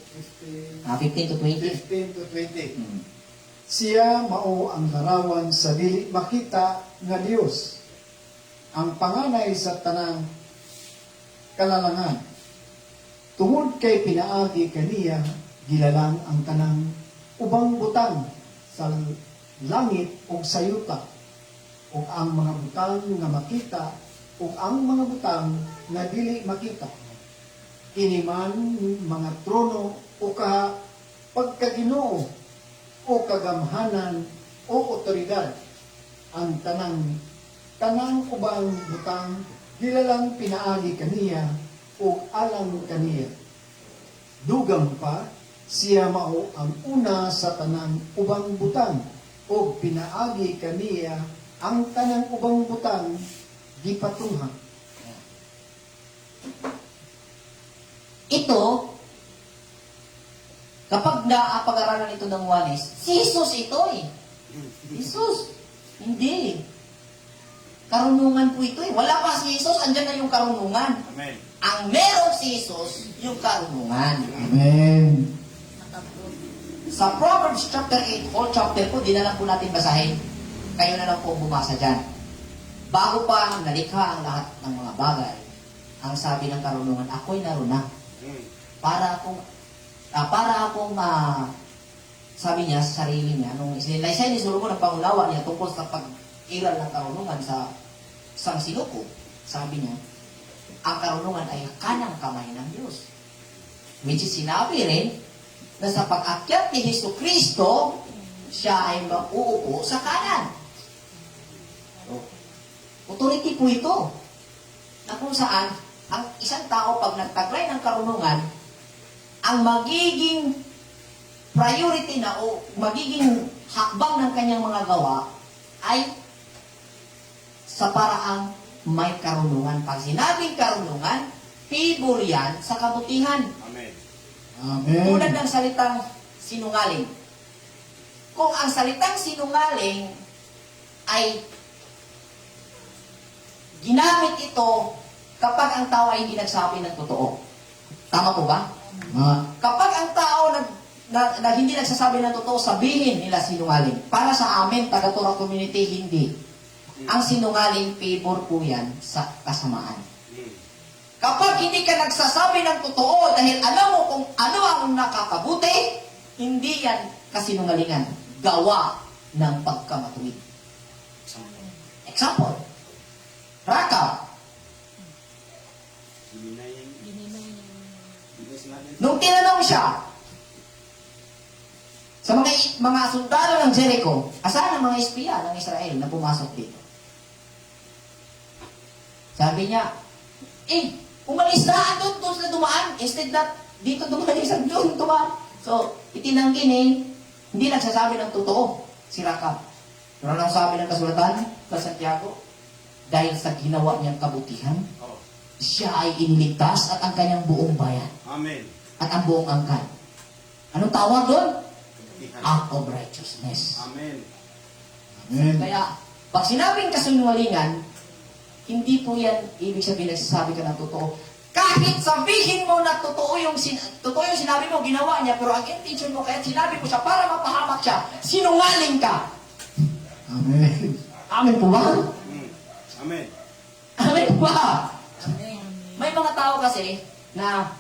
15 to 20. 15 to 20. Siya mao ang larawan sa dili makita nga Dios. Ang panganay sa tanang kalalangan. Tungod kay pinaagi kaniya, gilalang ang tanang ubang butang sa langit o sa yuta. O ang mga butang nga makita o ang mga butang nga dili makita. Kini man mga trono o pagkaginoo o kagamhanan o otoridad ang tanang ubang butang gilalang pinaagi kaniya o alang kaniya. Dugang pa siya mao ang una sa tanang ubang butang o pinaagi kaniya ang tanang ubang butang gipatuhan. Ito, kapag naapag-aralan ito ng Juanes, si Jesus ito eh. Jesus. Hindi. Karunungan po ito eh. Wala pa si Jesus, andyan na yung karunungan. Amen. Ang meron si Jesus, yung karunungan. Amen. Sa Proverbs chapter 8, whole chapter po, di na lang po natin basahin. Kayo na lang po bumasa dyan. Bago pa nalikha ang lahat ng mga bagay, ang sabi ng karunungan, ako'y naruna. Mm. Para akong sabi niya sa sarili niya, nung isinilaysay ni Solomon ang pangunawa niya tungkol sa pag-iral ng karunungan sa isang sinuko, sabi niya, ang karunungan ay kanang kamay ng Diyos. Which is sinabi rin na sa pag-akyat ni Hesus Kristo, siya ay mauupo sa kanan. So, authority po ito. Na kung saan, ang isang tao pag nagtaglay ng karunungan, ang magiging priority na o magiging hakbang ng kanyang mga gawa ay sa paraang may karunungan. Pag sinabing karunungan, favor yan sa kabutihan. Amen. Amen. Tulad ng salitang sinungaling. Kung ang salitang sinungaling ay ginamit ito kapag ang tao ay hindi nagsabi ng totoo. Tama po ba? Kapag ang tao na hindi nagsasabi ng totoo, sabihin nila sinungaling. Para sa amin, taga-Torah community, hindi. Ang sinungaling, favor po yan sa kasamaan. Mm. Kapag hindi ka nagsasabi ng totoo dahil alam mo kung ano ang nakakabuti, hindi yan kasinungalingan. Gawa ng pagkamatuwid. Example. Raka. Himinayin. Bilis natin. Nung tinanong siya sa mga sundalo ng Jericho, asan ang mga espiya ng Israel na pumasok dito? Sabi niya, umalis na doon sila dumaan. Instead na dito dumaan isang doon dumaan. So, itinanggi hindi nagsasabi ng totoo si Rakab. Pero ang sabi ng kasulatan sa Santiago, dahil sa ginawa niyang kabutihan, Oh. siya ay iniligtas at ang kanyang buong bayan Amen. at ang buong angkan. Anong tawag doon? Kabutihan. Act of righteousness. Amen. Amen. Kaya, pag sinabing kasinungalingan, hindi po yan ibig sabihin nagsasabi ka ng totoo. Kahit sabihin mo na totoo yung sinabi mo, ginawa niya, pero ang intention mo, kaya sinabi mo siya para mapahamak siya, sinungaling ka. Amen. Amen po ba? Mm. Amen. Amen po ba? May mga tao kasi na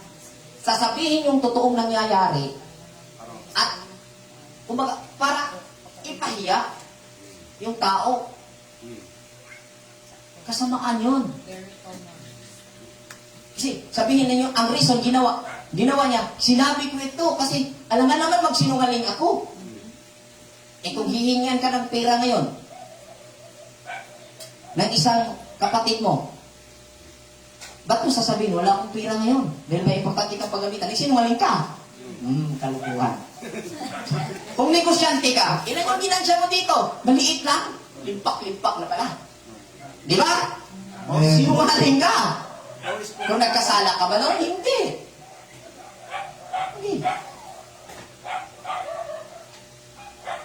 sasabihin yung totoong nangyayari Parang. at kumbaga, para ipahiya yung tao. Mm. Kasamaan yun. Very common. Kasi sabihin ninyo, ang reason ginawa niya, sinabi ko ito kasi alam nga naman magsinungaling ako. Kung hihingian ka ng pera ngayon, ng isang kapatid mo, ba't mo sasabihin, wala akong pera ngayon? Dahil may importante kang paggamitan, sinungaling ka. Kalukuhan. Kung negosyante ka, ilan yung ginansya mo dito? Maliit lang. Limpak-limpak na pala. Di ba? O, sinungaling ka. Kung nagkasala ka ba noon? Hindi. Hindi.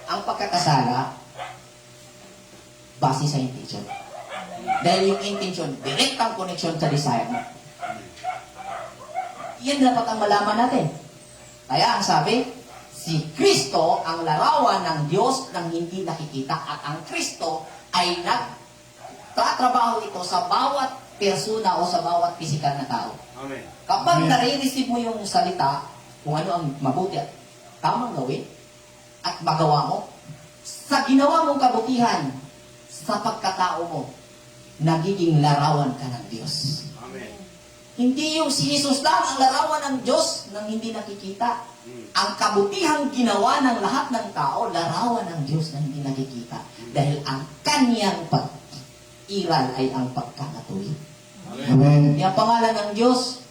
Ang pagkakasala, base sa intention. Dahil yung intention, direct ang connection sa desire mo. Yan dapat ang malaman natin. Kaya ang sabi, si Kristo ang larawan ng Diyos nang hindi nakikita at ang Kristo ay nagtatrabaho ito sa bawat persona o sa bawat pisikal na tao. Amen. Kapag Amen. nare-receive mo yung salita, kung ano ang mabuti at tamang gawin, at magawa mo, sa ginawa mong kabutihan, sa pagkatao mo, nagiging larawan ka ng Diyos. Amen. Hindi yung si Jesus lang ang larawan ng Diyos nang hindi nakikita. Mm. Ang kabutihang ginawa ng lahat ng tao, larawan ng Diyos na hindi nakikita. Dahil ang kanyang pag-iral ay ang pagkakatuwid. Amen. Amen. Kaya pangalan ng Diyos,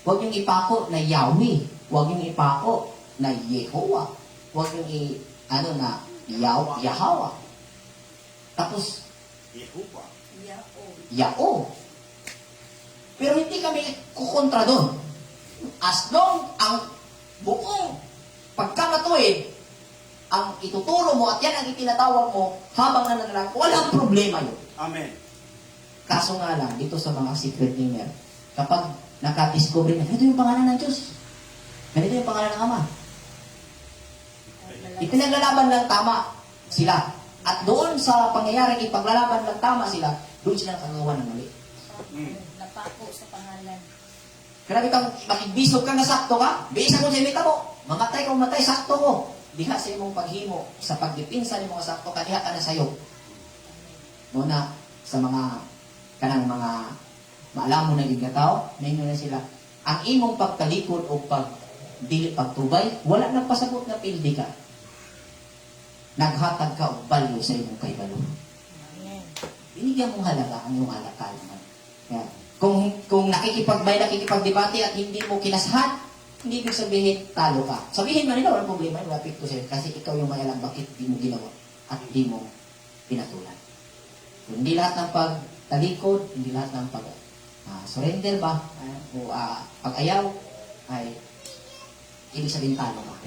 huwag yung ipako na Yahweh. Huwag yung ipako na Yehovah. Huwag yung Yahweh. Tapos, Yehovah. Yao. Pero hindi kami kukontra doon. As long ang buong pagkamatuwid, ang ituturo mo at yan ang itinatawag mo habang nananalang, walang problema yun. Amen. Kaso nga lang, dito sa mga secret ninger, kapag nakadiscover na, ito yung pangalan ng Diyos. Ganito yung pangalan ng Ama. Ipinaglalaban ng tama sila. At doon sa pangyayaring ipaglalaban ng tama sila, doon sila nakagawa ng mali. Mm. Napako sa pangalan. Grabe kang makibisog ka na sakto ka, bisa ko sa imita mo, mamatay ka, mamatay, sakto ko. Diha sa imong paghimo, sa pagdipinsa ni mga sakto ka, diha ka na sayo. Muna, sa mga, kanang mga, maalam mo na yung tao, ninyo na sila, ang imong pagtalikod o dili pagtubay, wala nang pasabot na pildi ka. Naghatag ka o value sa imong kaibalo. Binigyan mong halaga ang iyong alakalan. Kaya, kung nakikipagdebate at hindi mo kinasahan, hindi ibig sabihin talo ka. Sabihin mo nila, walang problema, wala picto sa'yo, kasi ikaw yung may alam bakit di mo ginawa at di mo pinatulan. Kung hindi lahat ng pagtalikod, hindi lahat ng surrender ba, o pag-ayaw, ay ibig sabihin talo ka.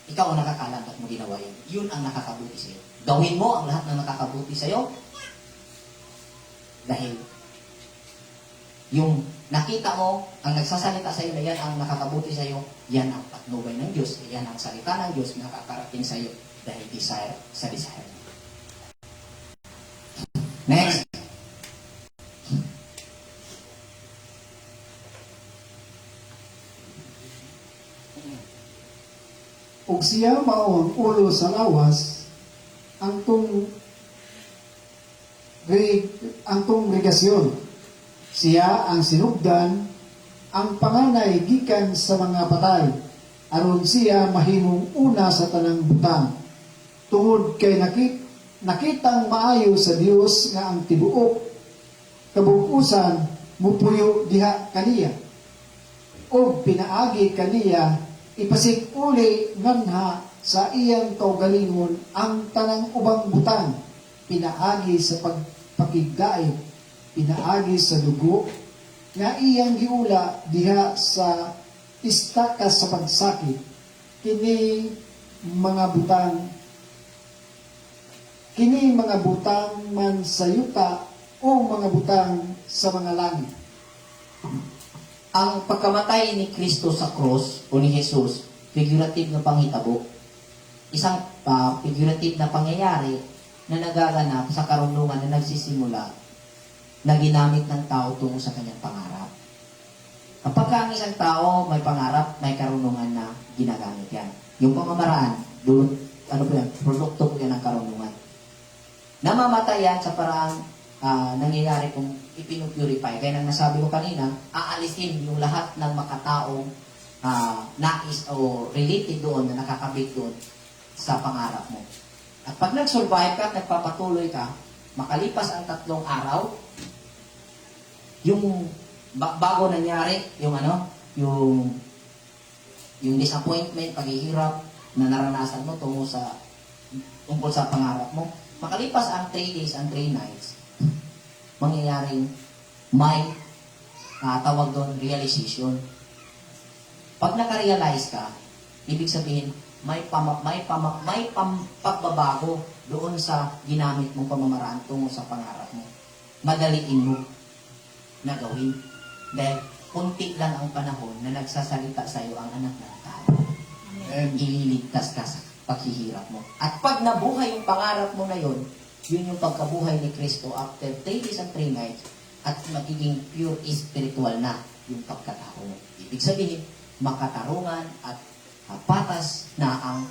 Ikaw ang nakakalam at mo ginawa yun. Yun ang nakakabuti sa'yo. Gawin mo ang lahat ng nakakabuti sa'yo dahil yung nakita mo, ang nagsasalita sa'yo na yan ang nakakabuti sa'yo, yan ang patnubay ng Diyos, yan ang salita ng Diyos na nakakarating sa'yo dahil desire sa desire. Next. Ug siya mao ang ulo sa lawas, ang kongregasyon. Siya ang sinugdan, ang panganay gikan sa mga patay, aron siya mahimong una sa tanang butang. Tungod kay nakitang maayo sa Dios nga ang tibuok kabug-usan mupuyo diha kaniya. O pinaagi kaniya ipasig uli nganha sa iyang kaugalingon ang tanang ubang butang, pinaagi sa pagpakigdaig, pinaagi sa dugo nga iyang giula diha sa istaka sa pagsakit. Kini mga butang man sa yuta o mga butang sa mga langit. Ang pagkamatay ni Kristo sa cross o ni Jesus, figurative na panghitabo. Isang figurative na pangyayari na nagaganap sa karunungan na nagsisimula na ginamit ng tao tungo sa kanyang pangarap. Kapag ang isang tao may pangarap, may karunungan na ginagamit yan. Yung pamamaraan, produkto po yan ng karunungan. Namamatay yan sa parang nangyayari kung ipinupurify. Kaya nang nasabi ko kanina, aalisin yung lahat ng makataong nais o related doon na nakakabit doon sa pangarap mo. At pag nag-survive ka at nagpapatuloy ka, makalipas ang 3 araw, yung bago nangyari, yung disappointment, paghihirap na naranasan mo tungkol sa pangarap mo, makalipas ang 3 days and 3 nights, mangyayaring may tawag doon realization. Pag naka-realize ka, ibig sabihin may pagbabago doon sa ginamit mong pamamaraan tungo sa pangarap mo. Madaliin mo na gawin. Dahil kunti lang ang panahon na nagsasalita sa iyo ang anak ng tao. Ililigtas ka sa paghihirap mo. At pag nabuhay yung pangarap mo na yon, yun yung pagkabuhay ni Kristo after 3 days and 3 nights at magiging pure spiritual na yung pagkatao mo. Ibig sabihin, makatarungan at patas na ang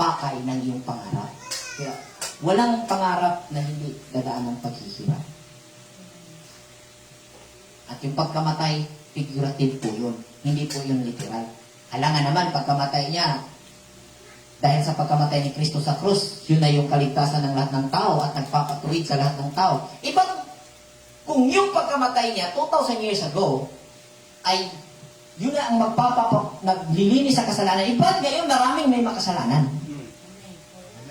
pakay ng iyong pangarap. Kaya walang pangarap na hindi dadaan ng paghihirap. At yung pagkamatay, figurative po yun. Hindi po yun literal. Alangan naman, pagkamatay niya, dahil sa pagkamatay ni Kristo sa krus, yun na yung kaligtasan ng lahat ng tao at nagpapatuwid sa lahat ng tao. Kung yung pagkamatay niya 2,000 years ago, ay yun na ang naglilinis sa kasalanan. Iba't ngayon maraming may makasalanan.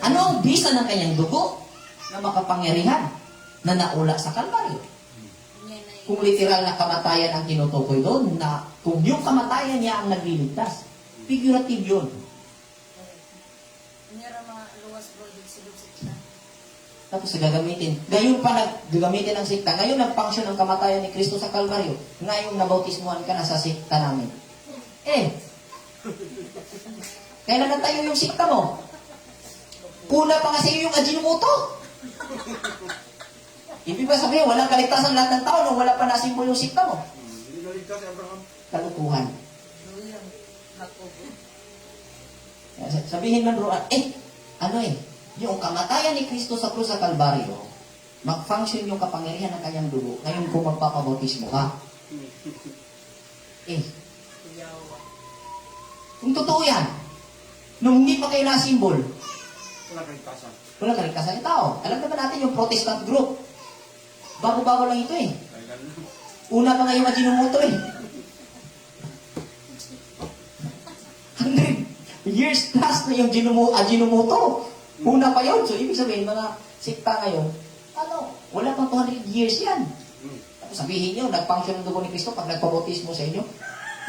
Ano ang bisa ng kanyang dugo na makapangyarihan na naula sa Kalbaryo? Kung literal na kamatayan ang tinutukoy doon, na kung yung kamatayan niya ang nagliligtas, figurative yun. Tapos gagamitin. Ngayon pa gagamitin ang sikta. Ngayon nag-function ang kamatayan ni Kristo sa Kalbaryo. Ngayon nabautismuhan ka na sa sikta namin. Kailan nagtayo yung sikta mo? Una pa nga sa iyo yung Ajinomoto. Ibig ba sabihin, walang kaligtasan lahat ng tao nung wala pa nasimbol yung sikta mo? si Abraham. Kalukuhan. Luyang. Hakobo. Sabihin man bro, yung kamatayan ni Kristo sa krus sa Kalbaryo, mag-function yung kapangyarihan ng kanyang dugo, ngayon kung magpapabautismo ka. Kuyawa. Kung totoo yan, nung hindi pa kayo na-symbol, Wala kaligtasan. wala kaligtasan ng tao. Alam naman natin yung Protestant group. Bago-bago lang ito eh. Kaya ganun. Una pa nga yung Ajinomoto eh. 100 years plus na yung Ajinomoto. Una pa yun. So, ibig sabihin, mga sikta ngayon, wala pang 200 years yan. Tapos sabihin nyo, nag-function ng dugo ni Kristo pag nagpabautismo sa inyo,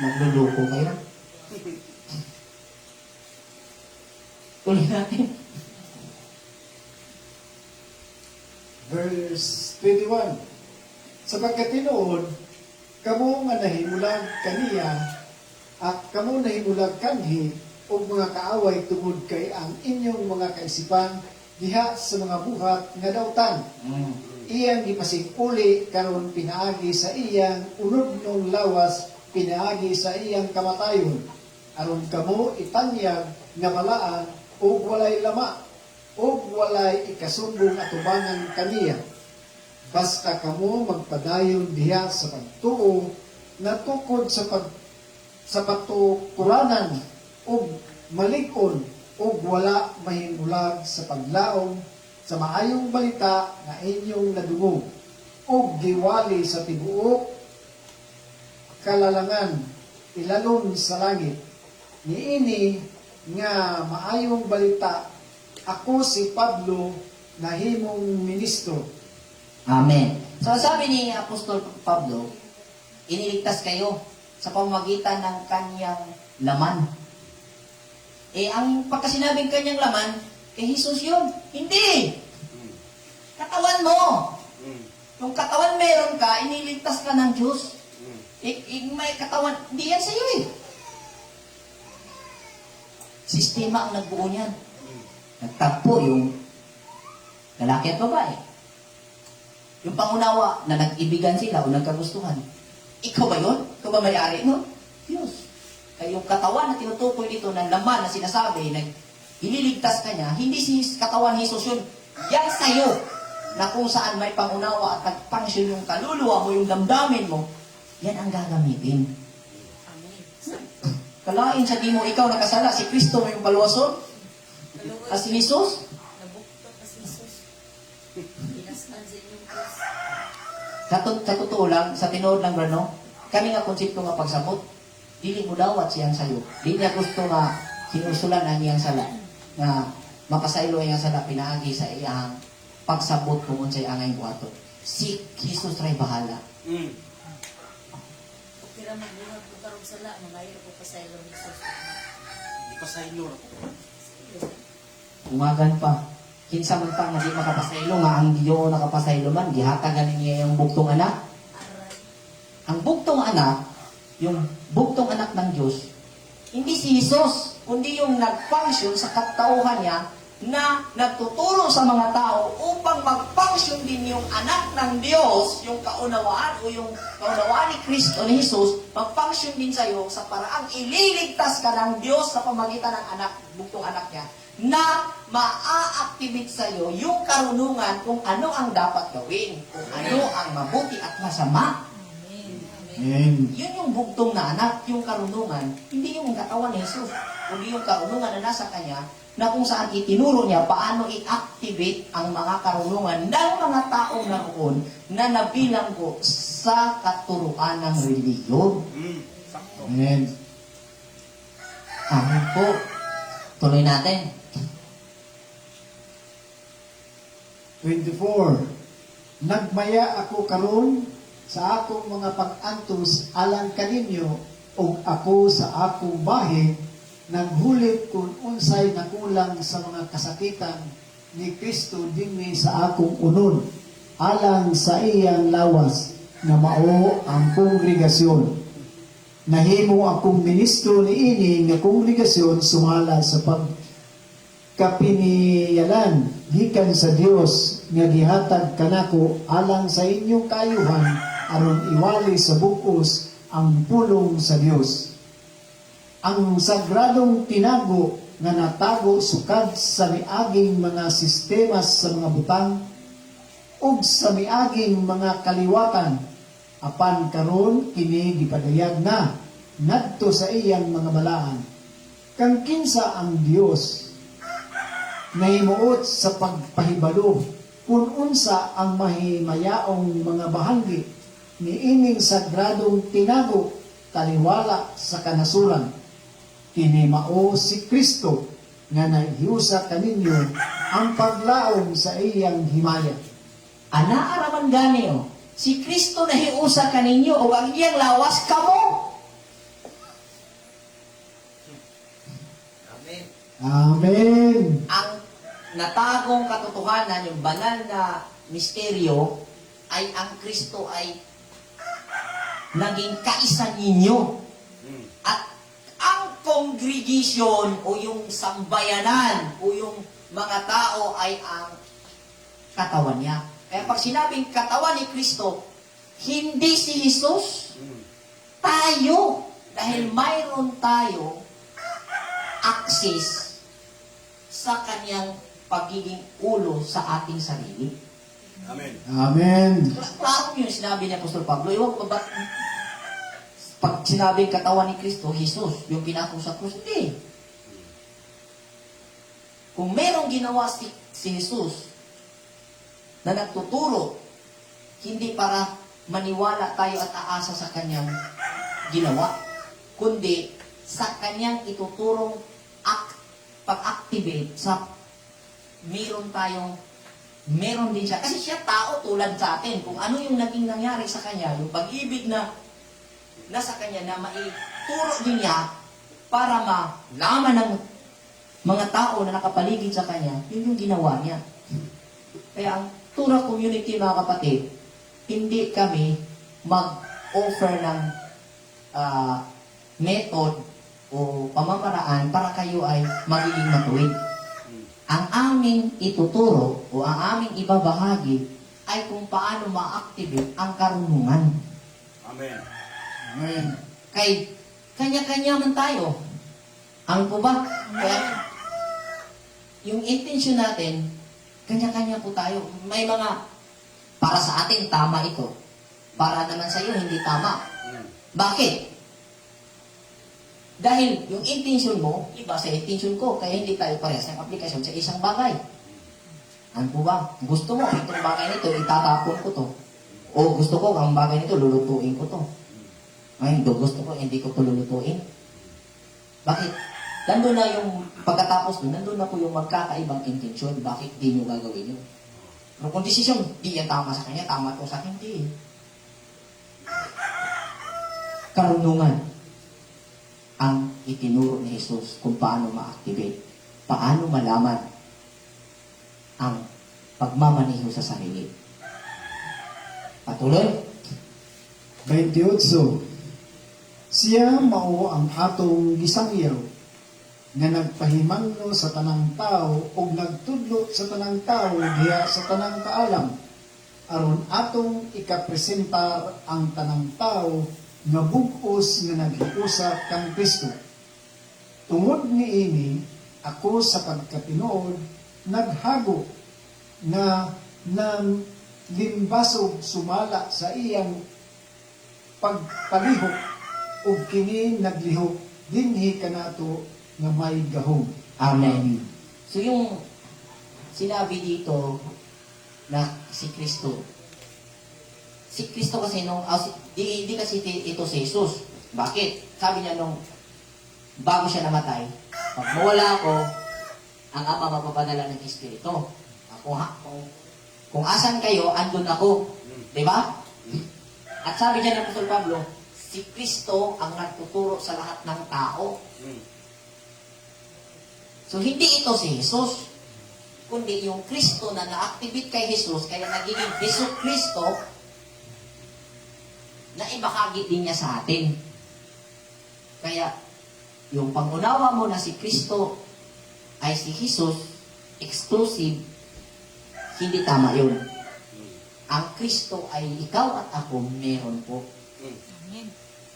magluluko kayo. Tuloy natin. Verse 21. Sapagkat tinuod, kamo nga nahimulag kaniya, at kamo nahimulag kanhi, o mga kaaway tungod kay ang inyong mga kaisipan, diha sa mga buhat nga dautan. Iyang gipasig uli karon pinaagi sa iyang unod ng lawas, pinaagi sa iyang kamatayon. Aron kamo itanyag nga malaan, o walay lama, o walay ikasumbong atubangan kaniya. Basta kamo magpadayon diha sa pagtuo na tukod sa patukuranan o malikon o wala mahimulag sa paglaom sa maayong balita na inyong nadungog o giwali sa tibuok kalalangan ilalon sa langit. Niini nga maayong balita, ako si Pablo na himong ministro. Amen. So, sabi ni Apostol Pablo, iniligtas kayo sa pamamagitan ng kanyang laman. Ang pagkasinabing kanyang laman, kay Jesus yun. Hindi! Katawan mo! Yung katawan meron ka, iniligtas ka ng Diyos. May katawan, hindi yan sa'yo eh. Sistema ang nagbuo niyan. Nagtagpo yung lalaki at babae. Yung pangunawa na nag-ibigan sila o nagkagustuhan. Ikaw ba yun? Ikaw ba may-ari nun? Diyos. Kaya yung katawan na tinutukoy dito ng laman na sinasabi, ililigtas ka niya, hindi si katawan ni Jesus yun. Yan sa'yo na kung saan may pangunawa at nag-function yung kaluluwa mo, yung damdamin mo, yan ang gagamitin. Amen. Kalain sa di mo ikaw nakasala, si Kristo mo yung paluwason, at si Jesus, Nabukto ka si Jesus. Pinastan sa inyong Diyos. sa totoo lang, sa tinood ng grano, kami nga konsepto nga pagsabot, dili mo dawat siyang sayo. Di niya gusto nga sinusulan ang iyang sala, nga mapasaylo ang iyang sala, pinaagi sa iyang pagsabot kung unsay angay buhaton. Si Jesus ray bahala. Kira magbuhat ko karong sala, mangayo ko pa sa ilong Jesus. Di pa sa inyo. Umagan pa. Kinsa man pa nga di makapasaylo nga ang Diyo nakapasaylo man, gihatagan niya yung buktong anak. Aray. Ang buktong anak, yung buktong anak ng Diyos, hindi si Jesus, kundi yung nag-function sa katauhan niya na nagtuturo sa mga tao upang mag-function din yung anak ng Diyos, yung kaunawaan o yung kaunawaan ni Kristo, ni Jesus, mag-function din sa iyo sa paraang ililigtas ka ng Diyos sa pamagitan ng anak, buktong anak niya, na maa-activate sa iyo yung karunungan kung ano ang dapat gawin, kung ano ang mabuti at masama. Amen. Amen. Amen. Yun yung bugtong na anak, yung karunungan, hindi yung katawan ni Jesus, kundi yung karunungan na nasa kanya, na kung saan itinuro niya paano i-activate ang mga karunungan ng mga tao naroon na nabilang ko sa katuruan ng reliyon. Sakto. Amen. Amen po. Tuloy natin. 24. Nagmaya ako karon sa akong mga pag-antos alang kaninyo ug ako sa akong bahin naghulit kung unsay nakulang sa mga kasakitan ni Kristo dinhi sa akong unod alang sa iyang lawas na mao ang kongregasyon. Nahimo akong ministro niini nga kongregasyon sumala sa pagkapiniyalan gikan sa Dios nga gihatag kanako alang sa inyong kayuhan aron iwali sa bukos ang pulong sa Dios. Ang sagradong tinago nga natago sukad sa miaging mga sistema sa mga butang ug sa miaging mga kaliwatan apan karon kini gipadayag na ngadto sa iyang mga balaan. Kang kinsa ang Dios nahimuot sa pagpahibalo kung unsa ang mahimayaong mga bahagi ni ining sagradong tinago taliwala sa kanasuran. Kini mao si Kristo nga nahiusa kaninyo ang paglaom sa iyang himaya. Ana araman gani o. Si Kristo nahiusa kaninyo o ang iyang lawas kamo. Amen. Amen. Ang natagong katotohanan, yung banal na misteryo, ay ang Kristo ay naging kaisa ninyo. Mm. At ang congregation o yung sambayanan o yung mga tao ay ang katawan niya. Kaya pag sinabing katawan ni Kristo, hindi si Jesus, Mm. tayo. Dahil mayroon tayo access sa kanyang pagiging ulo sa ating sarili. Amen. Amen. Klaro yung sinabi ni Apostol Pablo. Iwan ko ba, pag sinabing katawan ni Kristo, Jesus, yung pinako sa krus, hindi. Kung merong ginawa si Jesus na nagtuturo, hindi para maniwala tayo at aasa sa kanyang ginawa, kundi sa kanyang ituturong pag-activate sa meron din siya. Kasi siya tao tulad sa atin. Kung ano yung naging nangyari sa kanya, yung pag-ibig na nasa kanya na maituro din niya para malaman ng mga tao na nakapaligid sa kanya, yun yung ginawa niya. Kaya ang Tura community, mga kapatid, hindi kami mag-offer ng method o pamamaraan para kayo ay magiging matuwid. Ang aming ituturo o ang aming ibabahagi ay kung paano ma-activate ang karunungan. Amen. Amen. Kay kanya-kanya man tayo. Ano po ba? Kaya yung intention natin, kanya-kanya po tayo. May mga, para sa atin, tama ito. Para naman sa iyo, hindi tama. Mm. Bakit? Dahil yung intention mo, iba sa intention ko, kaya hindi tayo parehas ng aplikasyon sa isang bagay. Ano po ba? Gusto mo, itong bagay nito, itatapon ko to. O gusto ko, ang bagay nito, lulutuin ko to. Ngayon, gusto ko, hindi ko to lulutuin. Bakit? Nandun na yung pagkatapos doon, nandun na po yung magkakaibang intensyon. Bakit di nyo gagawin yun? Pero kung desisyon, di yan tama sa kanya, tama to sa akin, di. Karunungan ang itinuro ni Jesus kung paano ma-activate, paano malaman ang pagmamaneho sa sarili. Patuloy. 28. Siya mao ang atong gisangyaw nga nagpahimangno sa tanang tao ug nagtudlo sa tanang tao diha sa tanang kaalam aron atong ikapresentar ang tanang tao nga bug-os nga naghiusa kang Kristo. Tungod niini ako sa pagkatinuod naghago na limbasog sumala sa iyang pagpalihok ug kini naglihok dinhi kanato nga may gahom. Amen. So yung sinabi dito na si Kristo kasi di kasi ito si Jesus. Bakit? Sabi niya nung bago siya namatay, pag mawala ako, ang Ama magpapadala ng Espiritu. Kung asan kayo, andun ako. Di ba? At sabi niya ng Apostol Pablo, si Kristo ang nagtuturo sa lahat ng tao. Mm. So, hindi ito si Jesus, kundi yung Kristo na na-activate kay Jesus, kaya nagiging Jesu Kristo, na ibahagi din niya sa atin. Kaya, yung pangunawa mo na si Kristo ay si Jesus, exclusive, hindi tama yun. Ang Kristo ay ikaw at ako, meron po. Mm. Amen.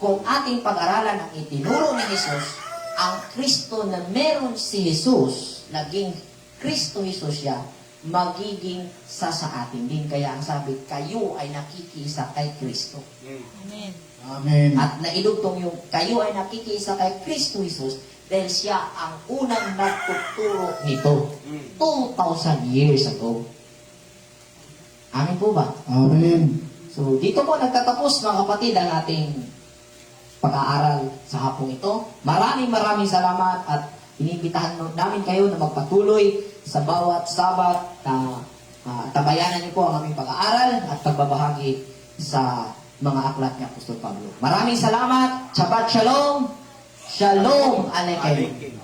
kung ating pag-aralan ang itinuro ni Jesus, ang Kristo na meron si Jesus, naging Kristo Jesus siya, magiging sa atin din. Kaya ang sabi, kayo ay nakikisa kay Kristo. Mm. Amen. Amen. At nailugtong yung kayo ay nakikisa kay Kristo Jesus dahil siya ang unang nagtuturo nito. Mm. 2,000 years ago. Amin po ba? Amen. So, dito po nagtatapos mga kapatid ang ating pag-aaral sa hapong ito. Maraming salamat at inibitahan namin kayo na magpatuloy sa bawat sabat na tabayanan niyo po ang aming pag-aaral at pagbabahagi sa mga aklat ni Apostol Pablo. Maraming salamat. Shabbat Shalom. Shalom Aleichem. Amen.